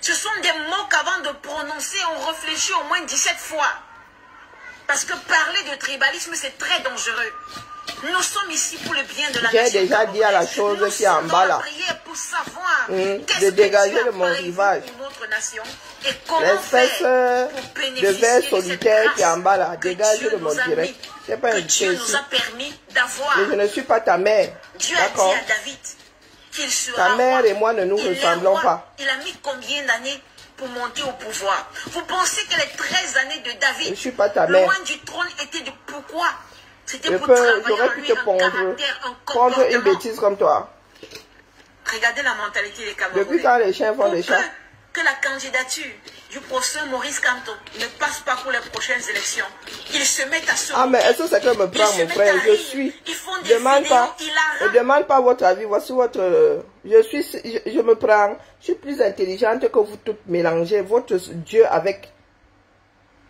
Ce sont des mots qu'avant de prononcer, on réfléchit au moins 17 fois. Parce que parler de tribalisme, c'est très dangereux. Nous sommes ici pour le bien de la nation. J'ai déjà dit à la chose qui est en bas là. Pour savoir de dégager de mon rivage. L'espèce de verre solitaire qui est en bas là. Dégage de mon direct. C'est pas un Dieu nous a permis d'avoir. Je ne suis pas ta mère. Dieu a dit à David qu'il sera ta mère roi. Et moi ne nous ressemblons pas. Il a mis combien d'années pour monter au pouvoir? Vous pensez que les 13 années de David, je ne suis pas ta mère. Loin du trône, étaient de pourquoi? C'était pour j'aurais travailler en pu lui te un caractère, un prendre une comportement. bêtise comme toi. Regardez la mentalité des Camerounais. Depuis quand les chiens font des chats? Que la candidature du professeur Maurice Kamto ne passe pas pour les prochaines élections. Ils se mettent à se... Ah, mais est-ce que c'est que me prend mon frère? Je suis... Demande pas. Ne demande pas votre avis. Voici votre... Je me prends. Je suis plus intelligente que vous toutes mélangez votre Dieu avec...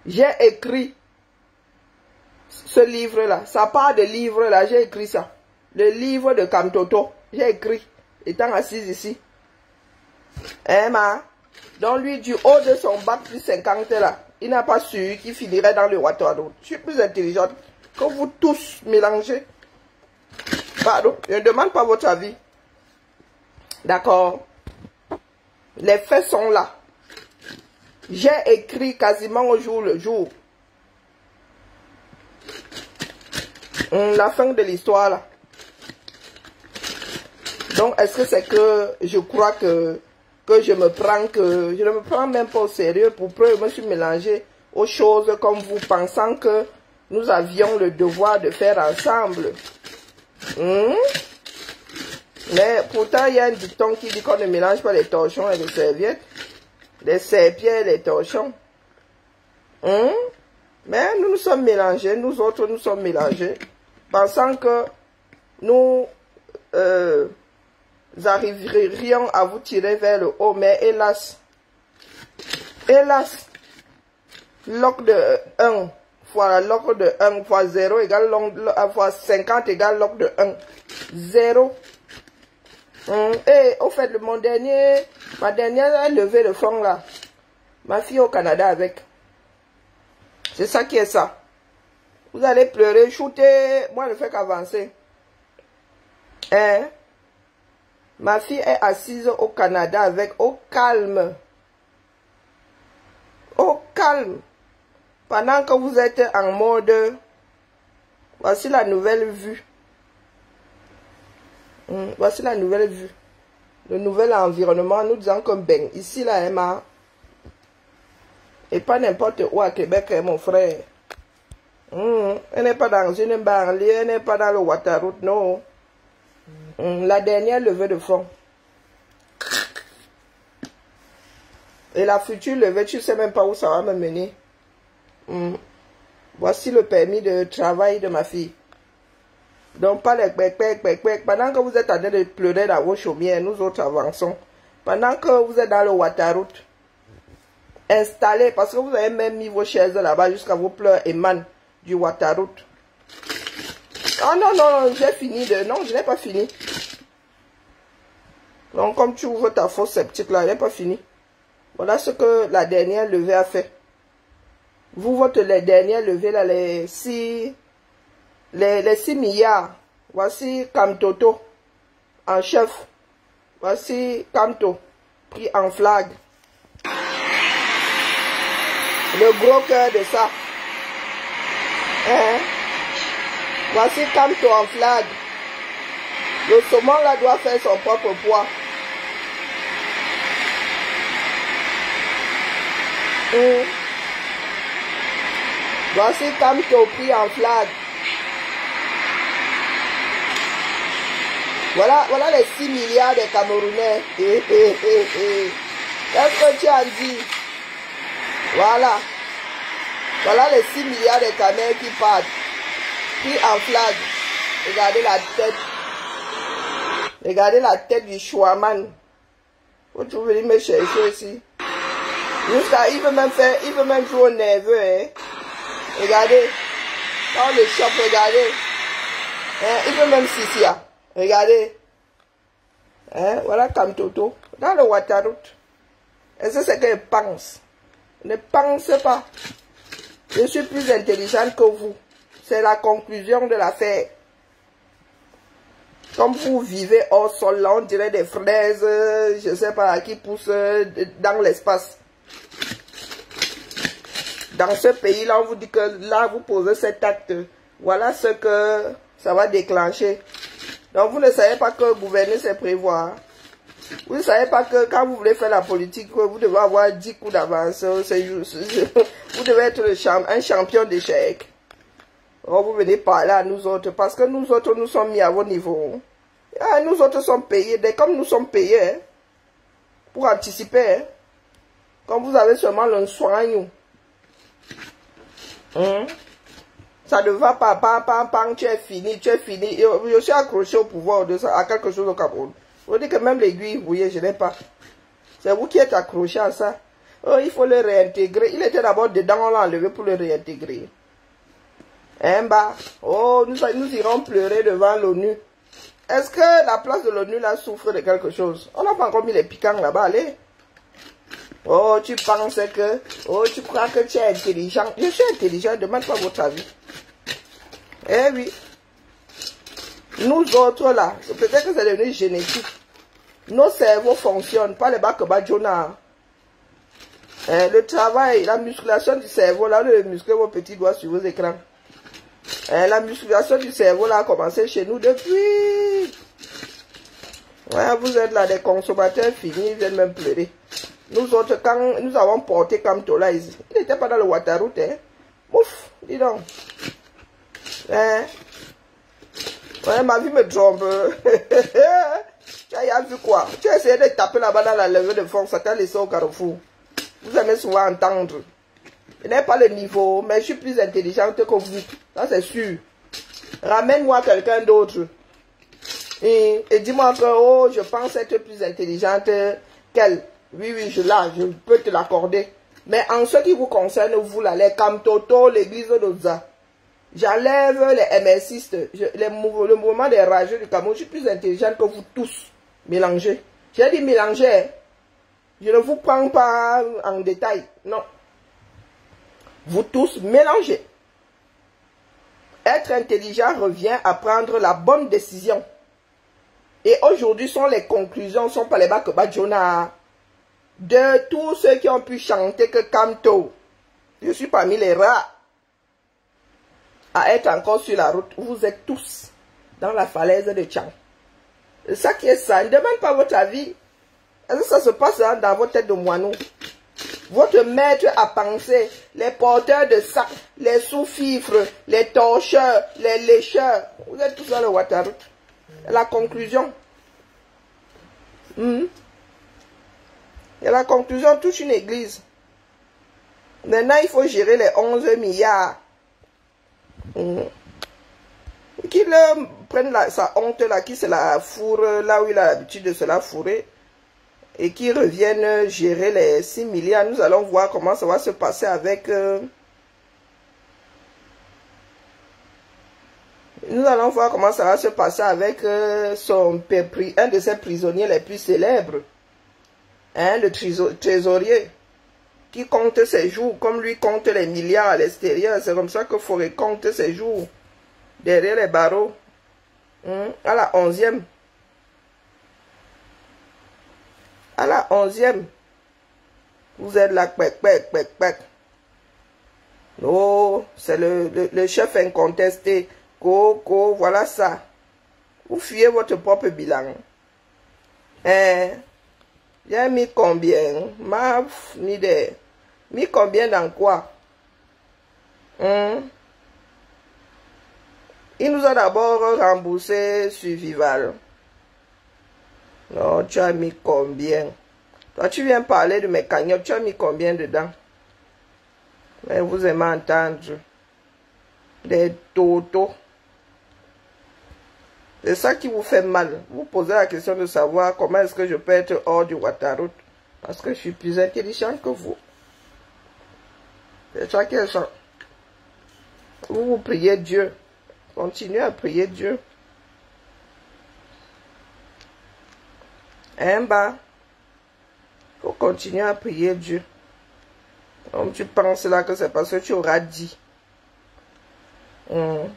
J'ai écrit ce livre-là. Ça part de livre-là. J'ai écrit ça. Le livre de Kamtoto. J'ai écrit. Étant assise ici. Emma. Donc lui, du haut de son bac plus 50 là, il n'a pas su qu'il finirait dans le Ouattara. Je suis plus intelligente que vous tous mélangez. Pardon, je ne demande pas votre avis. D'accord. Les faits sont là. J'ai écrit quasiment au jour le jour. La fin de l'histoire là. Donc, est-ce que c'est que je crois que je me prends je ne me prends même pas au sérieux pour preuve, je me suis mélangé aux choses comme vous, pensant que nous avions le devoir de faire ensemble. Mais pourtant, il y a un dicton qui dit qu'on ne mélange pas les torchons et les serviettes, les serpillères et les torchons. Mais nous nous sommes mélangés, nous autres nous sommes mélangés, pensant que nous arriverions à vous tirer vers le haut, mais hélas, log de 1 fois log de 1 fois 0 égale log fois 50 égale log de 1, 0. Et au fait, ma dernière levée de fonds là, ma fille au Canada avec, c'est ça qui est ça. Vous allez pleurer, shooter, moi je ne fais qu'avancer. Ma fille est assise au Canada avec, au calme. Au calme. Pendant que vous êtes en mode, voici la nouvelle vue. Voici la nouvelle vue. Le nouvel environnement, nous disons comme ben, ici là, Emma. Et pas n'importe où à Québec, mon frère. Elle n'est pas dans une banlieue, elle n'est pas dans le Ouattara, non. La dernière levée de fonds. Et la future levée, tu ne sais même pas où ça va me mener. Voici le permis de travail de ma fille. Donc, pas les bec. Pendant que vous êtes en train de pleurer dans vos chaumières, nous autres avançons. Pendant que vous êtes dans le Ouattara, installez, parce que vous avez même mis vos chaises là-bas jusqu'à vos pleurs émanent du Ouattara. Oh non, j'ai fini de... Non, je n'ai pas fini. Donc, comme tu ouvres ta fosse sceptique là, je n'ai pas fini. Voilà ce que la dernière levée a fait. Vous, les dernières levées là, les 6 milliards. Voici Kamtoto en chef. Voici Kamto pris en flag. Le gros cœur de ça. Voici Kamto en flag. Le saumon là doit faire son propre poids. Voici Kamto pris en flag. Voilà les 6 milliards de Camerounais. Qu'est-ce que tu as dit? Voilà les 6 milliards de Camerounais qui partent. Pris en flag. Regardez la tête. Regardez la tête du Chouaman. Faut-tu venir me chercher ici? Jusqu'à, il veut même jouer au nerveux, hein. Regardez. Quand on le chope, regardez. Hein? Il veut même Sissia. Regardez. Hein? Voilà Kamtoto. Dans le Waterroot. Et c'est ce qu'elle pense. Ne pensez pas. Je suis plus intelligente que vous. C'est la conclusion de l'affaire. Comme vous vivez au sol, là, on dirait des fraises, je ne sais pas, qui poussent dans l'espace. Dans ce pays-là, on vous dit que là, vous posez cet acte. Voilà ce que ça va déclencher. Donc, vous ne savez pas que gouverner, c'est prévoir. Vous ne savez pas que quand vous voulez faire la politique, vous devez avoir 10 coups d'avance. Vous devez être un champion d'échecs. Oh, vous venez parler à nous autres, parce que nous autres, nous sommes mis à vos niveaux. Ah, nous autres sommes payés, comme nous sommes payés, hein, pour anticiper. Hein. Quand vous avez seulement le soin, ça ne va pas, tu es fini, tu es fini. Je suis accroché au pouvoir de ça, à quelque chose au Cameroun. Vous dites que même l'aiguille, vous voyez, je n'ai pas. C'est vous qui êtes accroché à ça. Oh, il faut le réintégrer. Il était d'abord dedans, on l'a enlevé pour le réintégrer. Hein, bah, oh, nous irons pleurer devant l'ONU. Est-ce que la place de l'ONU là souffre de quelque chose? On n'a pas encore mis les piquants là-bas, allez. Oh, tu penses que... Oh, tu crois que tu es intelligent. Je suis intelligent, demande pas votre avis. Eh oui. Nous autres là, peut-être que c'est devenu génétique. Nos cerveaux fonctionnent, pas les Bakabadjona. Le travail, la musculation du cerveau, là, le muscler vos petits doigts sur vos écrans. La musculation du cerveau là a commencé chez nous depuis. Ouais, vous êtes là des consommateurs finis, ils viennent même pleurer. Nous autres, quand nous avons porté Kamtola, il n'était pas dans le Waterroot, hein. Ouf, dis donc. Hein? Ouais, ma vie me trompe. Tu as vu quoi? Tu as essayé de taper là-bas dans la levée de fond, ça t'a laissé au carrefour. Vous aimez souvent entendre. Je n'ai pas le niveau, mais je suis plus intelligente que vous. Ça, c'est sûr. Ramène-moi quelqu'un d'autre. Et dis-moi que, oh, je pense être plus intelligente qu'elle. Oui, oui, je peux te l'accorder. Mais en ce qui vous concerne, vous, là, les Kamtoto, l'église d'Oza, j'enlève les MSistes, le mouvement des rageux du Cameroun, je suis plus intelligente que vous tous. Mélangez. J'ai dit mélanger. Je ne vous prends pas en détail. Non. Vous tous mélangez. Être intelligent revient à prendre la bonne décision. Et aujourd'hui, sont les conclusions, sont pas les Bakabadjona de tous ceux qui ont pu chanter que Kamto. Je suis parmi les rats à être encore sur la route. Vous êtes tous dans la falaise de Tchang. C'est ça qui est ça. Ne demande pas votre avis. Est-ce que ça se passe dans votre tête de moineau? Votre maître à penser, les porteurs de sacs, les sous-fifres, les torcheurs, les lécheurs. Vous êtes tous dans le Waterroot. La conclusion. Et la conclusion touche une église. Maintenant, il faut gérer les 11 milliards. Qu'il prenne sa honte là, qui se la fourre là où il a l'habitude de se la fourrer. Et qui reviennent gérer les 6 milliards. Nous allons voir comment ça va se passer avec... Nous allons voir comment ça va se passer avec un de ses prisonniers les plus célèbres. Hein, le trésorier. Qui compte ses jours, comme lui compte les milliards à l'extérieur. C'est comme ça que Forêt compte ses jours. Derrière les barreaux. À la 11e. À la 11e. Vous êtes là, pec. Oh, c'est le chef incontesté. Coco, voilà ça. Vous fuyez votre propre bilan. Hein? J'ai mis combien? Mis combien dans quoi? Il nous a d'abord remboursé Survival. Non, tu as mis combien? Toi, tu viens parler de mes cagnottes, tu as mis combien dedans? Mais vous aimez entendre des totos. C'est ça qui vous fait mal. Vous posez la question de savoir comment est-ce que je peux être hors du Waterroot. Parce que je suis plus intelligente que vous. C'est chacun chant. Vous priez Dieu. Continuez à prier Dieu. Hein, bah? Faut continuer à prier Dieu. Donc tu penses là que c'est parce que tu auras dit. Le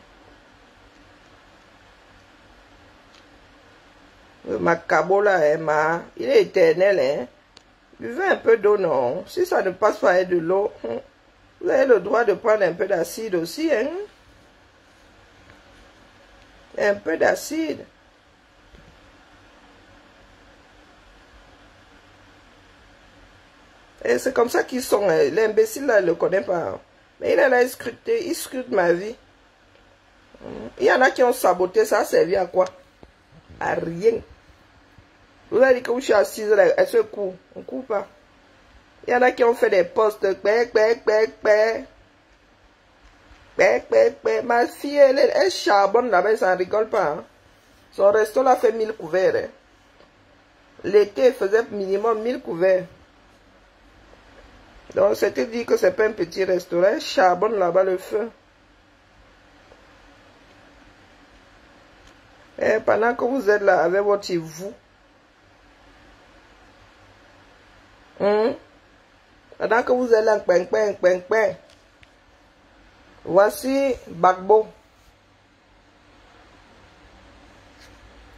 macabo là, hein, il est éternel, hein. Buvez un peu d'eau, non. Si ça ne passe pas avec de l'eau, vous avez le droit de prendre un peu d'acide aussi, hein. Un peu d'acide. Et c'est comme ça qu'ils sont. L'imbécile là, il ne le connaît pas. Mais il est là, il scrute ma vie. Il y en a qui ont saboté, ça a servi à quoi? À rien. Vous avez dit que je suis assise là, elle se court. On ne court pas. Il y en a qui ont fait des postes. Ma fille, elle charbonne là-bas, ça ne rigole pas. Hein. Son resto là fait 1000 couverts. Hein. L'été, il faisait minimum 1000 couverts. Donc, c'était dit que c'est pas un petit restaurant. Elle charbonne là-bas le feu. Et pendant que vous êtes là avec votre vous, pendant que vous êtes là, voici Gbagbo.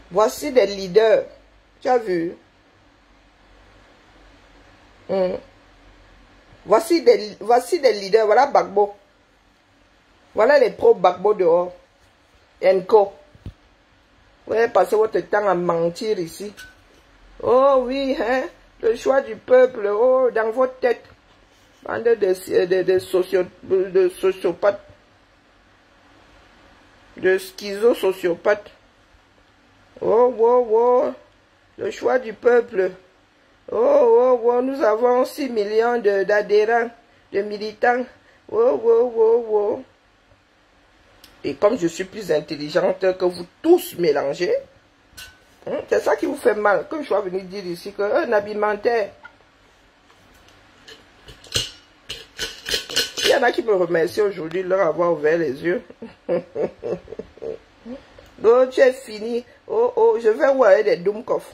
Voici des leaders. Tu as vu? Voici des leaders. Voilà Gbagbo. Voilà les pros Gbagbo dehors. Enco. Vous avez passé votre temps à mentir ici. Oh oui, hein? Le choix du peuple, oh, dans votre tête. Bande de sociopathes. De schizo-sociopathes. Oh. Le choix du peuple. Oh, nous avons 6 millions d'adhérents, de militants. Oh. Et comme je suis plus intelligente que vous tous mélangés, c'est ça qui vous fait mal. Que je sois venu dire ici qu'un habimentaire. Il y en a qui me remercient aujourd'hui de leur avoir ouvert les yeux. Donc tu es fini. Oh, je vais voir des Dumkov.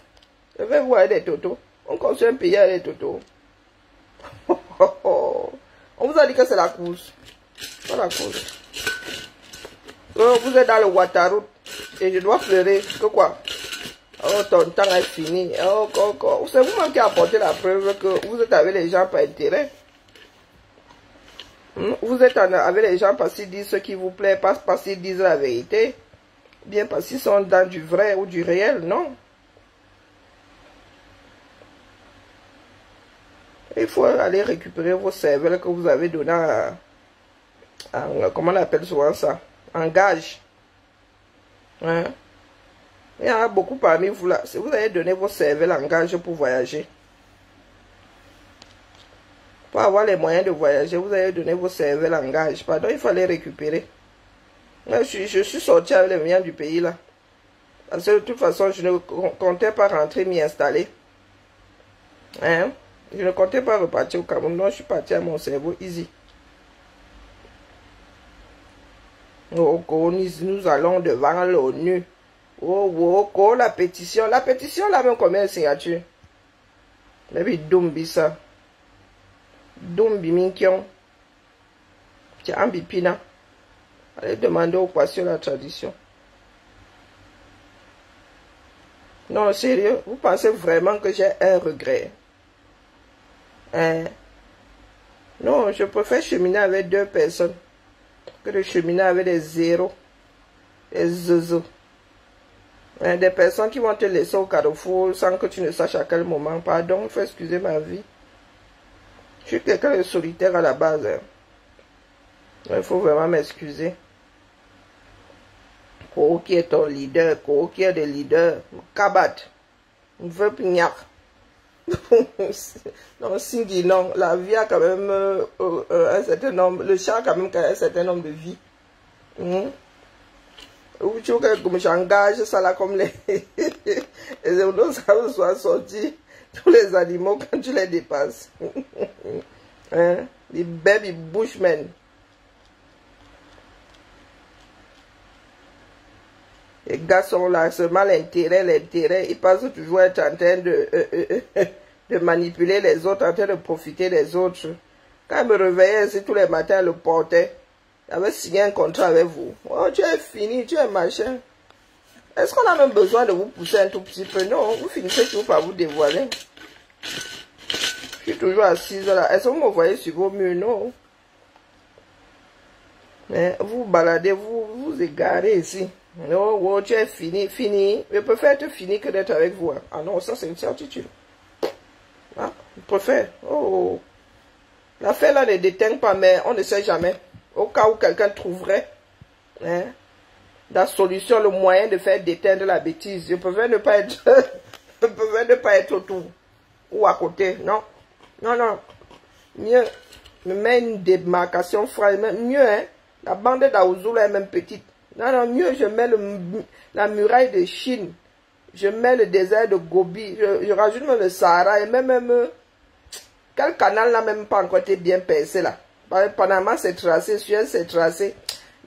Je vais voir des Toto. On construit un pays avec des Toto. On vous a dit que c'est la course. C'est la course. Vous êtes dans le Ouattara et je dois pleurer. Que quoi? Oh, ton temps est fini. Oh. C'est vous-même qui apportez la preuve que vous êtes avec les gens par intérêt. Vous êtes avec les gens parce qu'ils disent ce qui vous plaît, pas parce qu'ils disent la vérité. Bien parce qu'ils sont dans du vrai ou du réel, non. Il faut aller récupérer vos cervelles que vous avez donné à comment on appelle souvent ça? En gage. Hein? Il y en a beaucoup parmi vous là. Si vous avez donné vos cervelles en gage pour voyager, pour avoir les moyens de voyager, vous avez donné vos cervelles en gage. Pardon, il fallait récupérer. Je suis sorti avec les moyens du pays là. Parce que de toute façon, je ne comptais pas rentrer m'y installer. Hein? Je ne comptais pas repartir au Cameroun. Non, je suis parti à mon cerveau easy. Oh, nous allons devant l'ONU. Oh, la pétition. La pétition, là, même combien de signatures? Mais puis, Dumbi, ça. Dumbi, Minkion. C'est Ambipina. Allez demander au patient la tradition. Non, sérieux, vous pensez vraiment que j'ai un regret? Hein? Non, je préfère cheminer avec 2 personnes que de cheminer avec des zéros, des zozos. Hein, des personnes qui vont te laisser au carrefour sans que tu ne saches à quel moment. Pardon, il faut excuser ma vie. Je suis quelqu'un de solitaire à la base. Hein. Il faut vraiment m'excuser. Qui est ton leader? Qui est le leader? Kabat. On veut pignac. Non, Cindy, non. La vie a quand même un certain nombre. Le chat a quand même un certain nombre de vies. Tu veux que j'engage ça là comme les autres, ça soit sorti. Tous les animaux quand tu les dépasses. Hein? Les baby bushmen. Les gars sont là, seulement l'intérêt. Ils pensent toujours être en train de manipuler les autres, en train de profiter des autres. Quand je me réveillais ainsi tous les matins, le portait. J'avais signé un contrat avec vous. Oh, tu es fini, tu es machin. Est-ce qu'on a même besoin de vous pousser un tout petit peu? Non, vous finissez toujours par vous dévoiler. Je suis toujours assise là. Est-ce que vous me voyez sur vos murs? Non. Mais vous baladez, vous égarez ici. Non, oh, tu es fini. Je préfère être fini que d'être avec vous. Ah non, ça c'est une certitude. Ah, je préfère. Oh. L'affaire là ne déteint pas, mais on ne sait jamais. Au cas où quelqu'un trouverait la solution, le moyen de faire déteindre la bêtise. Je préfère ne pas être, je préfère ne pas être autour ou à côté. Non, non, non. Mieux, me met une démarcation franche. Mieux, hein. La bande d'Aouzou est même petite. Non, non, mieux, je mets la muraille de Chine. Je mets le désert de Gobi. Je rajoute même le Sahara et même quel canal n'a même pas encore été bien percé là. Panama c'est tracé, Suez c'est tracé.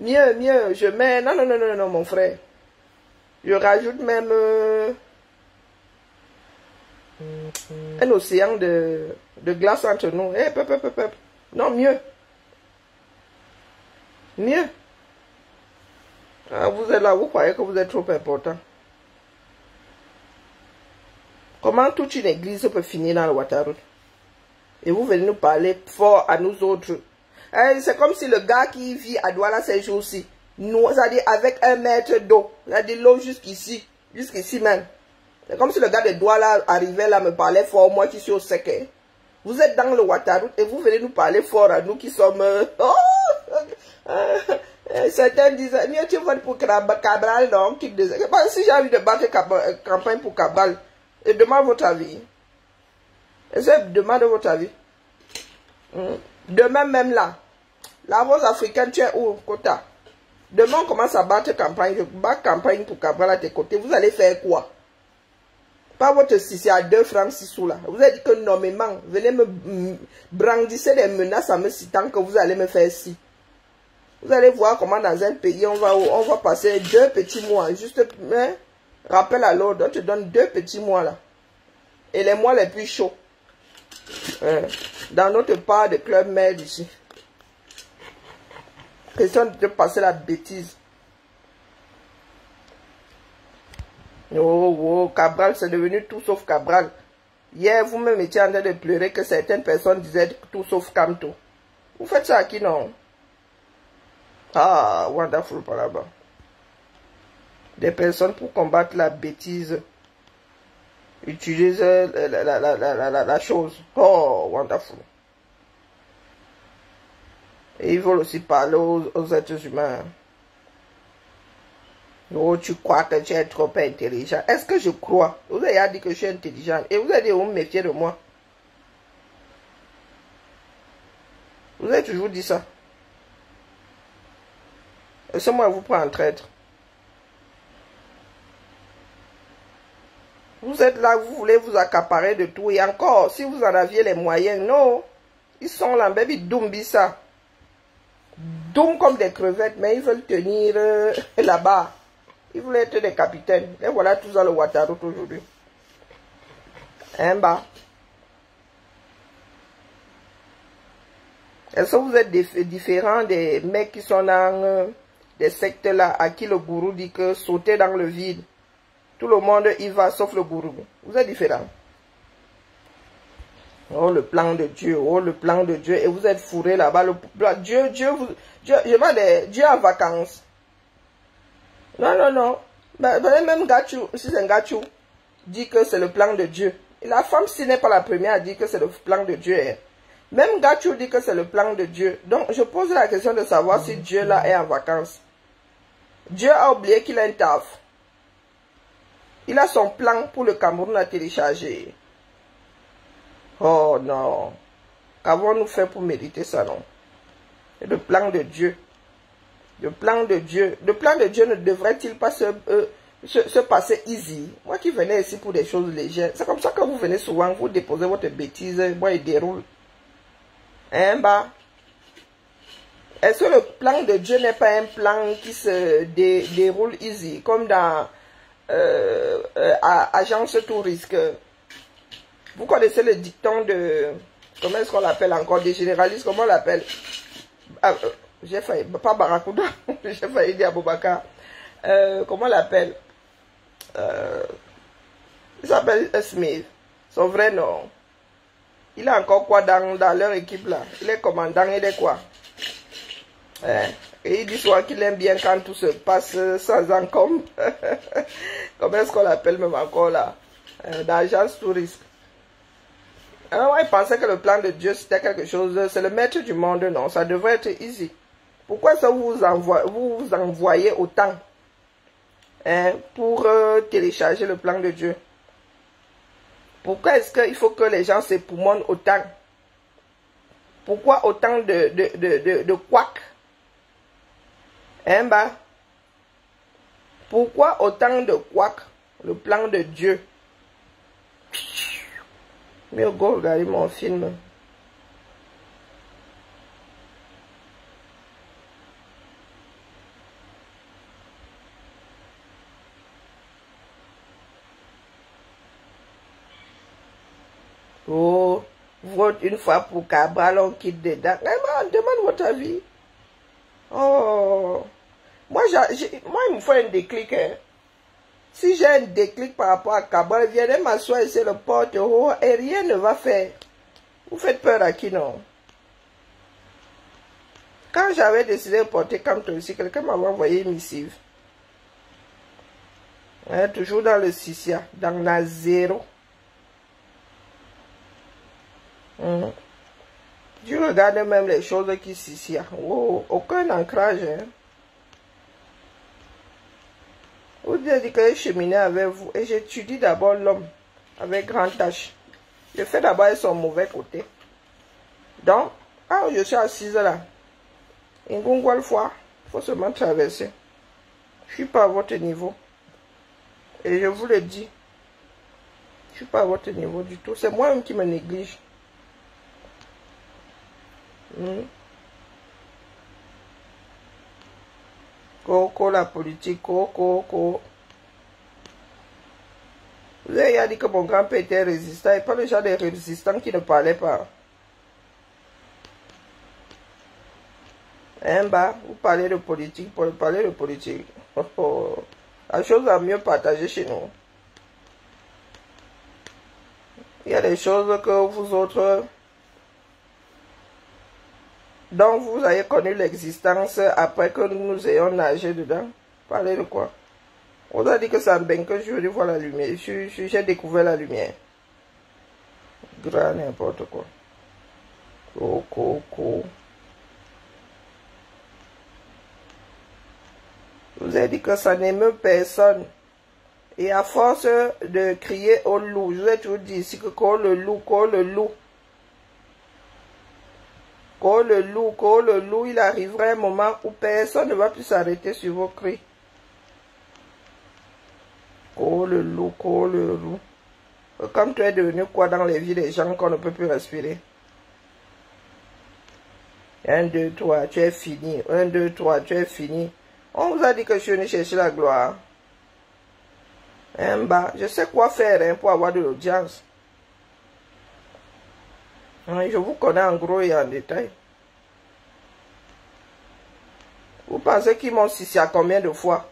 Mieux, je mets... Non, mon frère. Je rajoute même un océan de glace entre nous. Non, mieux. Mieux. Ah, vous êtes là, vous croyez que vous êtes trop important. Comment toute une église peut finir dans le Ouattara? Et vous venez nous parler fort à nous autres. C'est comme si le gars qui vit à Douala ces jours-ci, c'est-à-dire avec 1 mètre d'eau, c'est-à-dire l'eau jusqu'ici même. C'est comme si le gars de Douala arrivait là, me parlait fort, moi qui suis au sec. Hein. Vous êtes dans le Ouattara et vous venez nous parler fort à nous qui sommes... certains disent, mieux tu votes pour Cabral, non? Si j'ai envie de battre campagne pour Cabral, demande votre avis. Demande votre avis. Demain même là, la rose africaine, tu es où, Kota? Demain on commence à battre campagne. Je bats campagne pour Cabral à tes côtés. Vous allez faire quoi? Pas votre si à 2 francs 6 sous là. Vous avez dit que nommément, venez me brandisser des menaces en me citant que vous allez me faire ci. Vous allez voir comment dans un pays on va passer 2 petits mois. Juste rappel à l'ordre, on te donne 2 petits mois là. Et les mois les plus chauds. Dans notre part de Club Med ici. Question de passer la bêtise. Oh, Cabral, c'est devenu tout sauf Cabral. Hier, vous-même étiez en train de pleurer que certaines personnes disaient tout sauf Camto. Vous faites ça à qui, non? Ah, wonderful par là-bas. Des personnes pour combattre la bêtise utilisent la chose. Oh, wonderful. Et ils veulent aussi parler aux êtres humains. Oh, tu crois que tu es trop intelligent. Est-ce que je crois? Vous avez dit que je suis intelligent. Et vous avez dit, vous me méfiez de moi. Vous avez toujours dit ça. Laissez-moi vous prendre en traître. Vous êtes là, vous voulez vous accaparer de tout. Et encore, si vous en aviez les moyens, non. Ils sont là, baby, doumbi ça. Doum comme des crevettes, mais ils veulent tenir là-bas. Ils voulaient être des capitaines. Et voilà tout ça le Ouattara aujourd'hui. Hein, bas. Est-ce que vous êtes différents des mecs qui sont dans des sectes là, à qui le gourou dit que sauter dans le vide, tout le monde y va sauf le gourou. Vous êtes différents. Oh, le plan de Dieu, oh, le plan de Dieu. Et vous êtes fourrés là-bas. Dieu, je vois Dieu en vacances. Non. Même Gachou, si c'est un Gachou, dit que c'est le plan de Dieu. Et la femme, si n'est pas la première à dire que c'est le plan de Dieu. Hein. Même Gachou dit que c'est le plan de Dieu. Donc, je pose la question de savoir si Dieu là est en vacances. Dieu a oublié qu'il a un taf. Il a son plan pour le Cameroun à télécharger. Oh non. Qu'avons-nous fait pour mériter ça, non? Et le plan de Dieu. Le plan de Dieu. Le plan de Dieu ne devrait-il pas se passer easy? Moi qui venais ici pour des choses légères. C'est comme ça que vous venez souvent, vous déposez votre bêtise, moi il déroule. Hein, bah? Est-ce que le plan de Dieu n'est pas un plan qui se déroule easy, comme dans Agence Touriste? Vous connaissez le dicton de... Comment est-ce qu'on l'appelle encore? Des généralistes, comment on l'appelle? J'ai failli... Pas Barracuda. J'ai failli dire Aboubakar. Comment on l'appelle? Il s'appelle Smith. Son vrai nom. Il a encore quoi dans leur équipe là? Il est commandant, il est quoi? Et il dit souvent qu'il aime bien quand tout se passe sans encombre. Comment est-ce qu'on l'appelle même encore là? D'agence touriste. Alors, il pensait que le plan de Dieu c'était quelque chose, c'est le maître du monde, non, ça devrait être easy. Pourquoi ça vous envoyez autant pour télécharger le plan de Dieu? Pourquoi est-ce qu'il faut que les gens s'époumonnent autant? Pourquoi autant de couacs? Bah? Pourquoi autant de couacs? Le plan de Dieu. Mais go regarder mon film. Oh, vote une fois pour Cabral, on quitte dedans. On demande votre avis. Oh, moi, il me faut un déclic. Hein. Si j'ai un déclic par rapport à Cabral, viens m'asseoir ici le porte-haut et rien ne va faire. Vous faites peur à qui, non? Quand j'avais décidé de porter comme toi aussi, quelqu'un m'avait envoyé une missive. Hein, toujours dans le Sissia, dans la zéro. Je regarde même les choses qui Sissia. Oh, aucun ancrage. Hein. Vous dites que je cheminais avec vous et j'étudie d'abord l'homme avec grande tâche. Je fais d'abord son mauvais côté. Donc, quand je suis assise là, une gongoile fois, il faut seulement traverser. Je ne suis pas à votre niveau. Et je vous le dis, je ne suis pas à votre niveau du tout. C'est moi-même qui me néglige. Coco, la politique, coco. Vous avez dit que mon grand-père était résistant et pas le genre de résistants qui ne parlaient pas. Bah, vous parlez de politique pour parler de politique. La chose à mieux partager chez nous. Il y a des choses que vous autres, dont vous avez connu l'existence après que nous ayons nagé dedans. Parlez de quoi? On a dit que ça me baigne que je veux voir la lumière. J'ai découvert la lumière. Grand n'importe quoi. Coco. Vous avez dit que ça n'émeut personne. Et à force de crier au loup, je vous ai toujours dit ici que quand le loup. Quand le loup, il arrivera un moment où personne ne va plus s'arrêter sur vos cris. Quand le loup. Comme tu es devenu quoi dans les vies des gens qu'on ne peut plus respirer. 1, 2, 3, tu es fini. 1, 2, 3, tu es fini. On vous a dit que je suis venu chercher la gloire. Bah, je sais quoi faire pour avoir de l'audience. Je vous connais en gros et en détail. Vous pensez qu'ils m'ont sissi à combien de fois?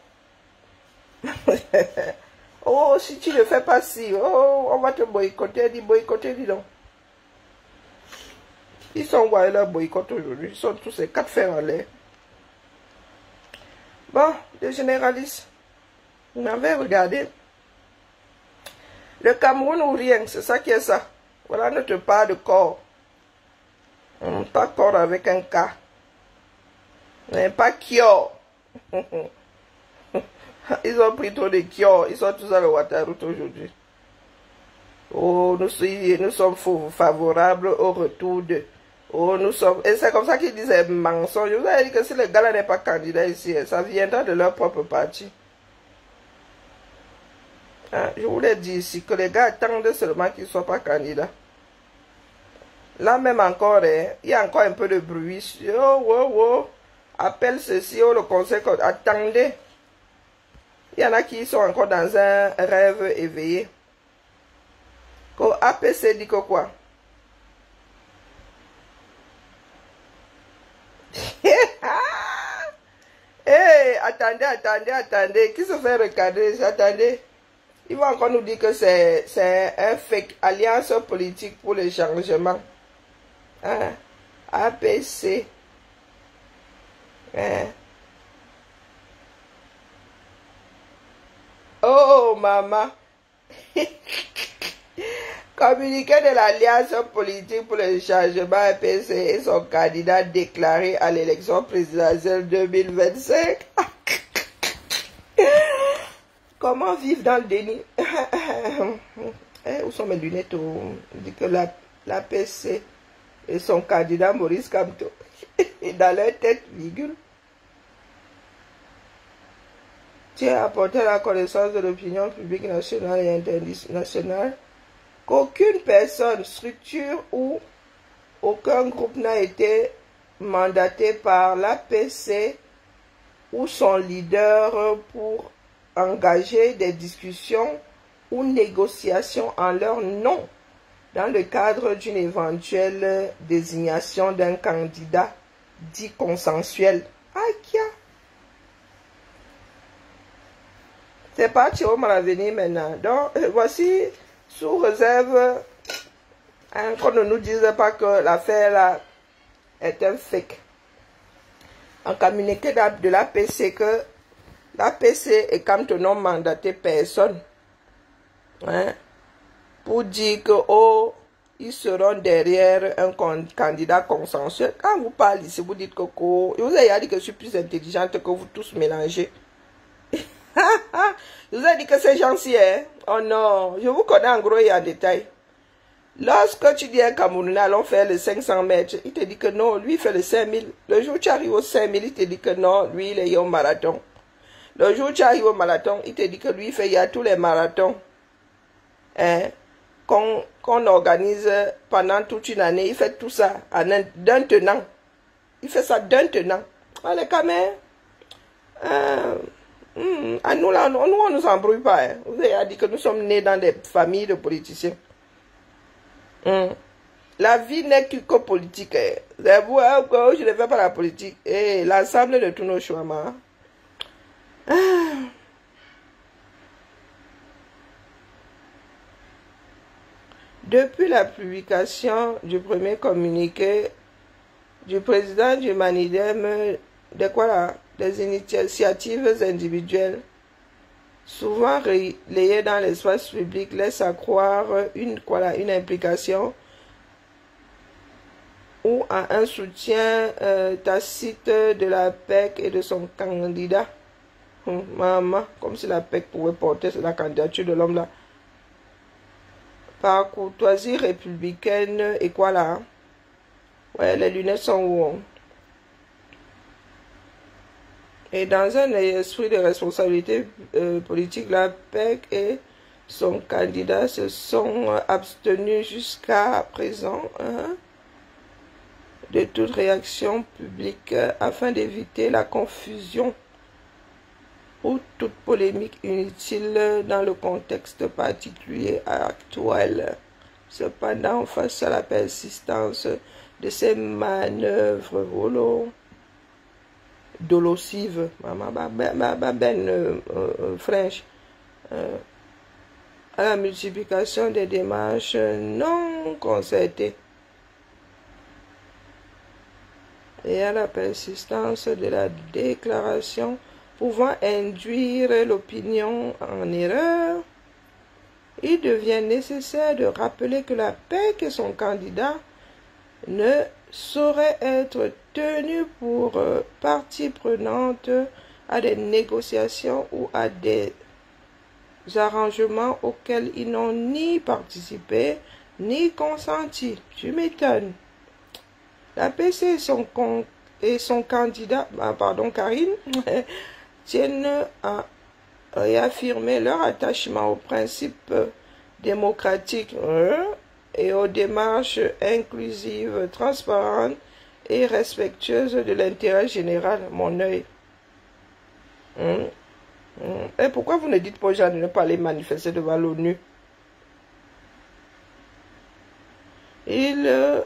Oh, si tu ne fais pas si, oh, on va te boycotter, dis donc. Ils sont où leur boycott aujourd'hui? Ils sont tous ces 4 fers en l'air. Bon, les généralistes, vous m'avez regardé. Le Cameroun ou rien, c'est ça qui est ça. Voilà notre part de corps. Pas corps avec un K. Mais pas Kyo. Ils ont pris trop de Kyo. Ils sont tous dans le Waterroute aujourd'hui. Oh, nous sommes favorables au retour de... Oh, nous sommes... Et c'est comme ça qu'ils disent mensonge. Je vous ai dit que si le gars n'est pas candidat ici, ça viendra de leur propre parti. Je vous l'ai dit ici, que les gars attendent seulement qu'ils ne soient pas candidats. Là même encore, hein, il y a encore un peu de bruit. Oh, oh, oh. Appelle ceci, oh, le conseil. Attendez. Il y en a qui sont encore dans un rêve éveillé. APC dit que quoi? Hey, attendez. Qui se fait regarder? Attendez. Ils vont encore nous dire que c'est un fake alliance politique pour le changement. Hein? APC. Hein? Oh, maman. Communiqué de l'Alliance politique pour le changement APC et son candidat déclaré à l'élection présidentielle 2025. Comment vivre dans le déni? Où sont mes lunettes? On dit que l'APC et son candidat Maurice Kamto. Dans leur tête, virgule. Tient à apporter à la connaissance de l'opinion publique nationale et internationale qu'aucune personne, structure ou aucun groupe n'a été mandaté par l'APC ou son leader pour engager des discussions ou négociations en leur nom dans le cadre d'une éventuelle désignation d'un candidat dit consensuel. Aïe! C'est parti au l'avenir maintenant. Donc, voici, sous réserve, hein, qu'on ne nous dise pas que l'affaire là est un fake. En communiqué de l'APC que l'APC est comme non mandaté personne. Hein, pour dire que, oh, ils seront derrière un candidat consensuel. Quand vous parlez ici, vous dites que, oh, je vous ai dit que je suis plus intelligente que vous tous mélangés. Je vous ai dit que c'est gentil, hein? Oh non, je vous connais en gros et en détail. Lorsque tu dis à un Camerounais, allons faire les 500 mètres, il te dit que non, lui il fait les 5000. Le jour où tu arrives aux 5000, il te dit que non, lui il est au marathon. Le jour où tu arrives au marathon, il te dit que lui il y a tous les marathons, hein, qu'on organise pendant toute une année. Il fait tout ça d'un tenant. Il fait ça d'un tenant. Allez, quand même. À nous, là, nous, on ne nous embrouille pas. Hein. Vous avez dit que nous sommes nés dans des familles de politiciens. La vie n'est que politique. Hein. C'est vous, hein, je ne fais pas la politique. Et l'ensemble de tous nos choix. Depuis la publication du premier communiqué du président du Manidem, des initiatives individuelles, souvent relayées dans l'espace public, laissent accroire une implication ou à un soutien tacite de la PEC et de son candidat. Maman, comme si la PEC pouvait porter la candidature de l'homme là. Par courtoisie républicaine et quoi là? Ouais, les lunettes sont où? Et dans un esprit de responsabilité politique, la PEC et son candidat se sont abstenus jusqu'à présent de toute réaction publique afin d'éviter la confusion ou toute polémique inutile dans le contexte particulier actuel. Cependant, face à la persistance de ces manœuvres dolosives, French, à la multiplication des démarches non concertées et à la persistance de la déclaration pouvant induire l'opinion en erreur, il devient nécessaire de rappeler que la PEC et son candidat ne sauraient être tenus pour partie prenante à des négociations ou à des arrangements auxquels ils n'ont ni participé ni consenti. Tu m'étonnes. La PC et son candidat, Karine, tiennent à réaffirmer leur attachement aux principes démocratiques et aux démarches inclusives, transparentes et respectueuses de l'intérêt général. Mon œil. Et pourquoi vous ne dites pas aux gens de ne pas aller manifester devant l'ONU? Il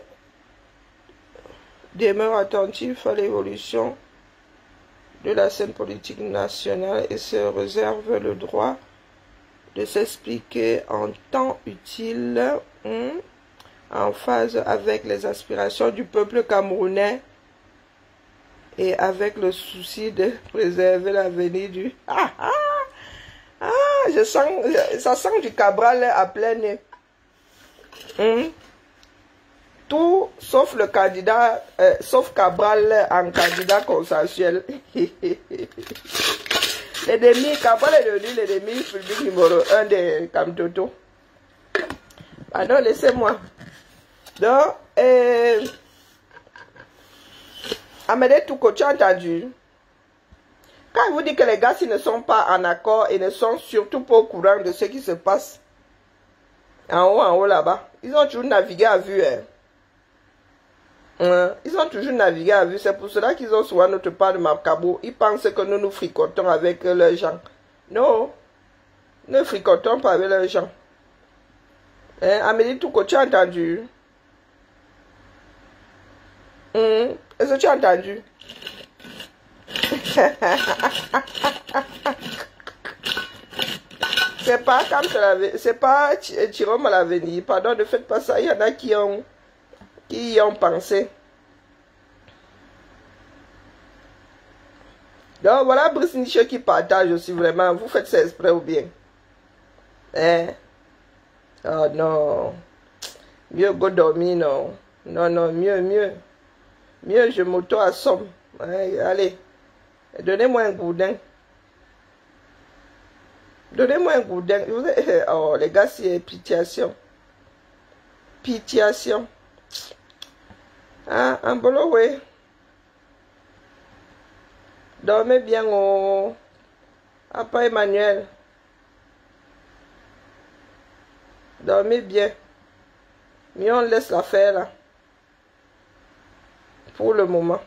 demeure attentif à l'évolution de la scène politique nationale et se réserve le droit de s'expliquer en temps utile, en phase avec les aspirations du peuple camerounais et avec le souci de préserver l'avenir du... je sens, ça sent du Cabral à plein nez. Tout sauf le candidat, sauf Cabral en candidat consensuel. L'ennemi, Cabral est devenu l'ennemi public numéro 1 de Kamtoto. Pardon, laissez-moi. Donc, Amédée Touko, tu as entendu? Quand il vous dit que les gars, s'ils ne sont pas en accord et ne sont surtout pas au courant de ce qui se passe en haut là-bas, ils ont toujours navigué à vue. Ils ont toujours navigué à vue. C'est pour cela qu'ils ont souvent notre part de Macabo. Ils pensent que nous nous fricotons avec leurs gens. Non, ne fricotons pas avec leurs gens. Amélie Touko, tu as entendu? Est-ce que tu as entendu? C'est pas comme ça l'avait. C'est pas Thierry à l'avenir. Pardon, ne faites pas ça. Il y en a qui y ont pensé. Donc voilà Brice Niche qui partage aussi vraiment. Vous faites ça exprès ou bien? Oh non. Mieux go dormir, non. Non, mieux. Mieux, je m'auto-assomme. Allez. Donnez-moi un gourdin. Donnez-moi un gourdin. Oh, les gars, c'est pitiation. Pitiation. Ah, un bolo, oui. Dormez bien au... Papa Emmanuel. Dormez bien. Mais on laisse l'affaire là. Pour le moment.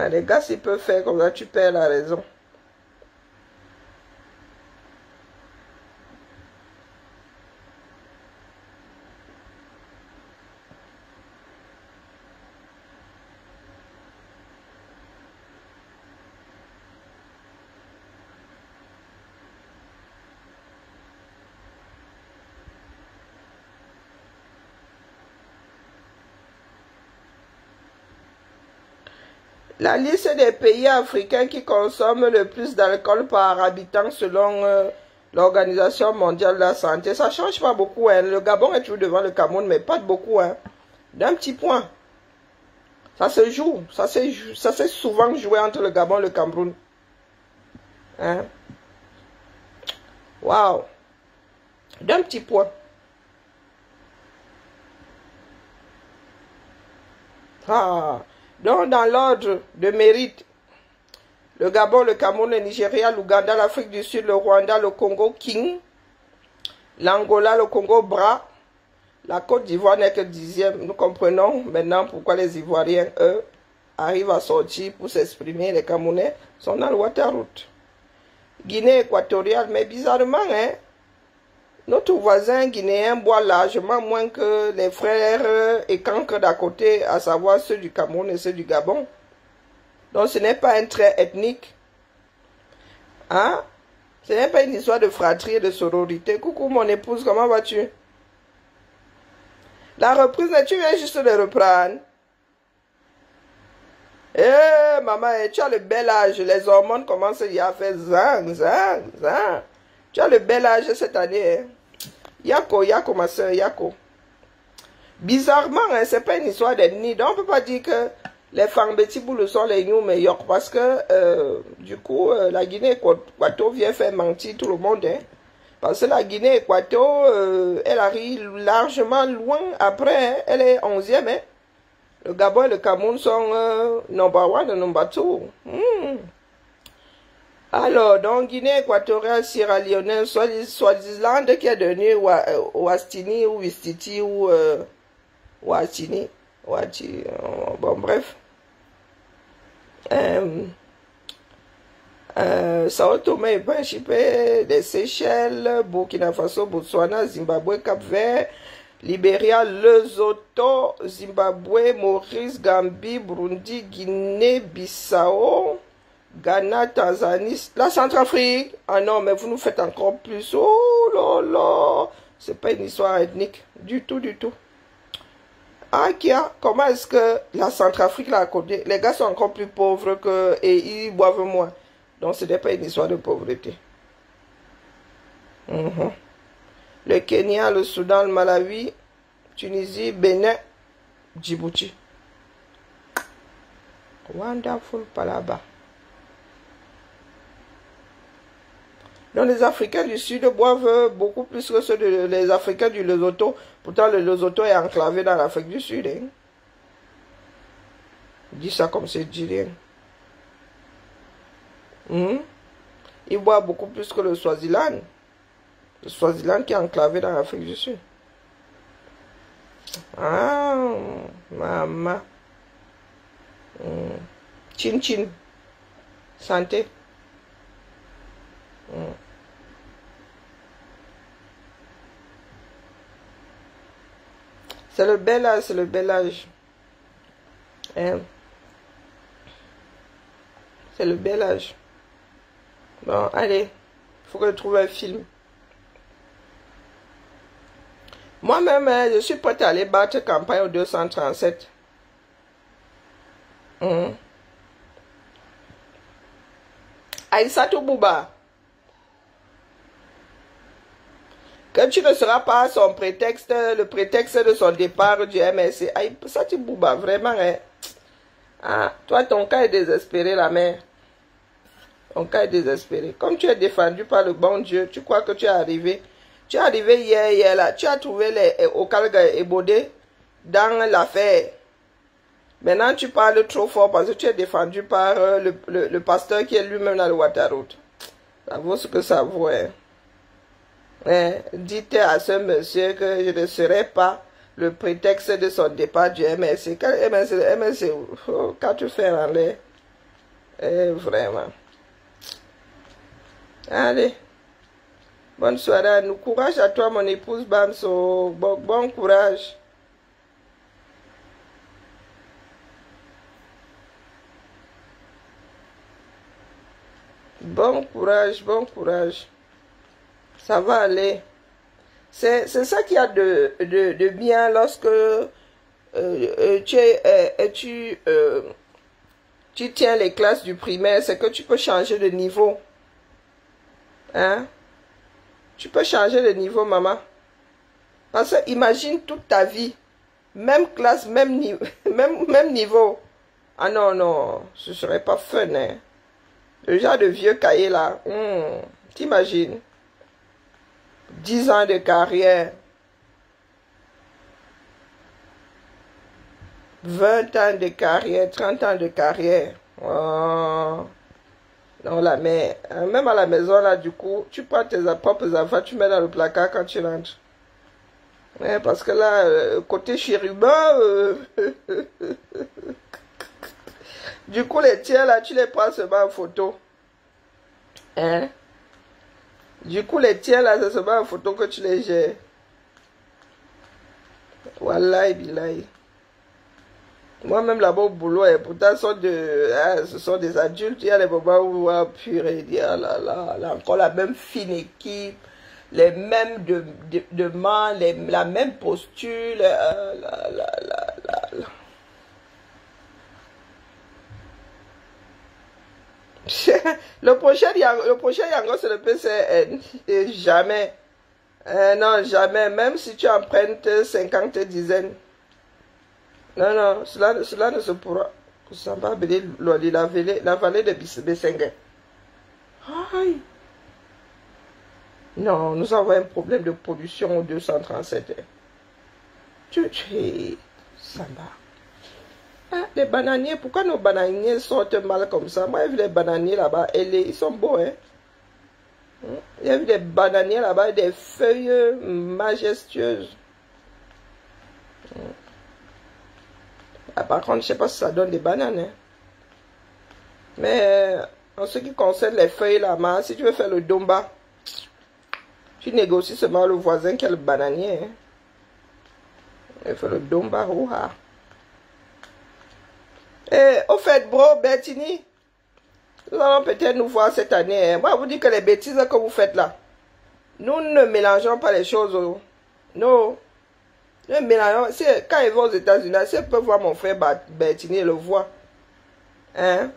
Les gars, s'ils peuvent faire comme ça, tu perds la raison. La liste des pays africains qui consomment le plus d'alcool par habitant selon l'Organisation mondiale de la santé, ça ne change pas beaucoup. Le Gabon est toujours devant le Cameroun, mais pas de beaucoup. D'un petit point. Ça se joue. Ça s'est souvent joué entre le Gabon et le Cameroun. Waouh. D'un petit point. Donc, dans l'ordre de mérite, le Gabon, le Cameroun, le Nigeria, l'Ouganda, l'Afrique du Sud, le Rwanda, le Congo, King, l'Angola, le Congo, Bras, la Côte d'Ivoire n'est que 10e. Nous comprenons maintenant pourquoi les Ivoiriens, eux, arrivent à sortir pour s'exprimer. Les Camerounais sont dans le Waterroute. Guinée équatoriale, mais bizarrement, notre voisin guinéen boit largement moins que les frères et cancres d'à côté, à savoir ceux du Cameroun et ceux du Gabon. Donc ce n'est pas un trait ethnique. Ce n'est pas une histoire de fratrie et de sororité. Coucou mon épouse, comment vas-tu? La reprise, tu viens juste de reprendre. Maman, tu as le bel âge. Les hormones commencent à faire zang. Tu as le bel âge cette année. Yako, ma soeur, Yako. Bizarrement, c'est pas une histoire d'ethnie. Donc, on peut pas dire que les Fambetiboulou sont les New Meilleurs. Parce que, du coup, la Guinée-Équato vient faire mentir tout le monde. Parce que la Guinée-Équato, elle arrive largement loin après. Elle est 11e. Le Gabon et le Cameroun sont number 1 et number 2. Alors, donc, Guinée équatoriale, Sierra Leone, Swaziland qui a donné Wastini ou Wistiti ou Watini. Bon, bref. Sao Tomé et Principe, les Seychelles, Burkina Faso, Botswana, Zimbabwe, Cap-Vert, Libéria, Lesotho, Zimbabwe, Maurice, Gambie, Burundi, Guinée, Bissau, Ghana, Tanzanie, la Centrafrique. Ah non, mais vous nous faites encore plus. Oh là là, c'est pas une histoire ethnique. Du tout, du tout. Ah, Kia, comment est-ce que la Centrafrique l'a accordé? Les gars sont encore plus pauvres que, et ils boivent moins. Donc, ce n'est pas une histoire de pauvreté. Le Kenya, le Soudan, le Malawi, Tunisie, Bénin, Djibouti. Wonderful Palaba. Donc, les Africains du Sud boivent beaucoup plus que ceux les Africains du Lesotho. Pourtant, le Lesotho est enclavé dans l'Afrique du Sud. Hein. Dis ça comme c'est dit rien. Ils boivent beaucoup plus que le Swaziland. Le Swaziland qui est enclavé dans l'Afrique du Sud. Ah, maman. Chin chin. Santé. C'est le bel âge, c'est le bel âge. Hein? C'est le bel âge. Bon, allez, il faut que je trouve un film. Moi-même, je suis prête à aller battre campagne au 237. Aïssatou Bouba. Que tu ne seras pas son prétexte, le prétexte de son départ du MSC. Aïssatou Bouba, vraiment, hein. Ah, toi, ton cas est désespéré, la mère. Ton cas est désespéré. Comme tu es défendu par le bon Dieu, tu crois que tu es arrivé. Tu es arrivé hier là. Tu as trouvé les Okalga et Bodé dans l'affaire. Maintenant, tu parles trop fort parce que tu es défendu par le pasteur qui est lui-même dans le Waterroot. Ça vaut ce que ça vaut. Hein. Dites à ce monsieur que je ne serai pas le prétexte de son départ du MSC. MSC, quand tu fais en l'air. Vraiment. Allez. Bonne soirée. Nous courage à toi, mon épouse Bamso. Bon courage. Bon courage, bon courage. Ça va aller. C'est ça qu'il y a de bien lorsque tu tiens les classes du primaire, c'est que tu peux changer de niveau. Hein? Tu peux changer de niveau, maman. Parce que imagine toute ta vie, même classe, même niveau. Ah non, non, ce serait pas fun, hein? Le genre de vieux cahier là, t'imagines? 10 ans de carrière. 20 ans de carrière, 30 ans de carrière. Oh. Non, la mère. Même à la maison, là, du coup, tu prends tes propres affaires, tu mets dans le placard quand tu rentres. Ouais, parce que là, côté chérubin, du coup, les tiens, là, tu les prends seulement en photo. Hein? Du coup, les tiens, là, c'est seulement en photo que tu les gères. Wallahi, billahi. Moi-même, là-bas, au boulot, et pourtant, ce sont des adultes. Il y a des moments où, purée, ah là là, encore la même fine équipe, les mêmes demandes, la même posture, Le prochain Yango, c'est le PCN. Et jamais. Non, jamais. Même si tu empruntes 50 dizaines. Non, non, cela ne se pourra. Ça va appeler la vallée de Bessengue. Aïe. Non, nous avons un problème de pollution au 237. Ça va. Ah, les bananiers, pourquoi nos bananiers sortent mal comme ça? Moi, j'ai vu les bananiers là-bas, ils sont beaux, hein. J'ai vu des bananiers là-bas, des feuilles majestueuses. Ah, par contre, je sais pas si ça donne des bananes, hein. Mais en ce qui concerne les feuilles là, si tu veux faire le domba, tu négocies seulement le voisin qui a le bananier, hein. Il fait le domba, ouha. Et au fait, bro, Bertini, nous allons peut-être nous voir cette année. Hein. Moi, je vous dis que les bêtises que vous faites là, nous ne mélangeons pas les choses. Oh. Non. Nous mélangeons. Quand ils vont aux États-Unis, si ils peuvent voir mon frère Bertini, ils le voient. Hein?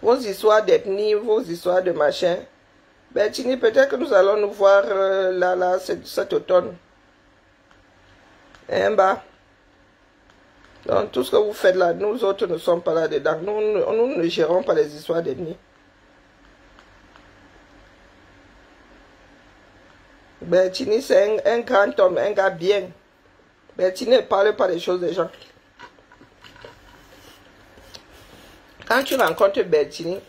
Vos histoires d'ethnie, vos histoires de machin. Bertini, peut-être que nous allons nous voir là, cet automne. Hein, bah? Donc, tout ce que vous faites là, nous autres ne sommes pas là-dedans. Nous ne gérons pas les histoires d'ennemis. Bertini, c'est un grand homme, un gars bien. Bertini ne parle pas des choses des gens. Quand tu rencontres Bertini,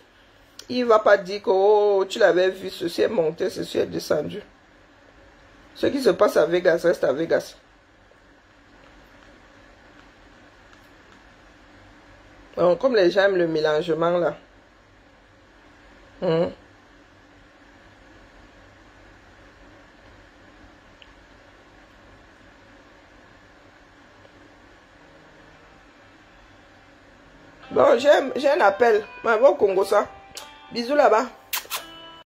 il ne va pas dire que oh, tu l'avais vu, ceci est monté, ceci est descendu. Ce qui se passe à Vegas reste à Vegas. Donc, comme les gens aiment le mélangement là. Bon, j'ai un appel. Au Congo ça. Bisous là-bas.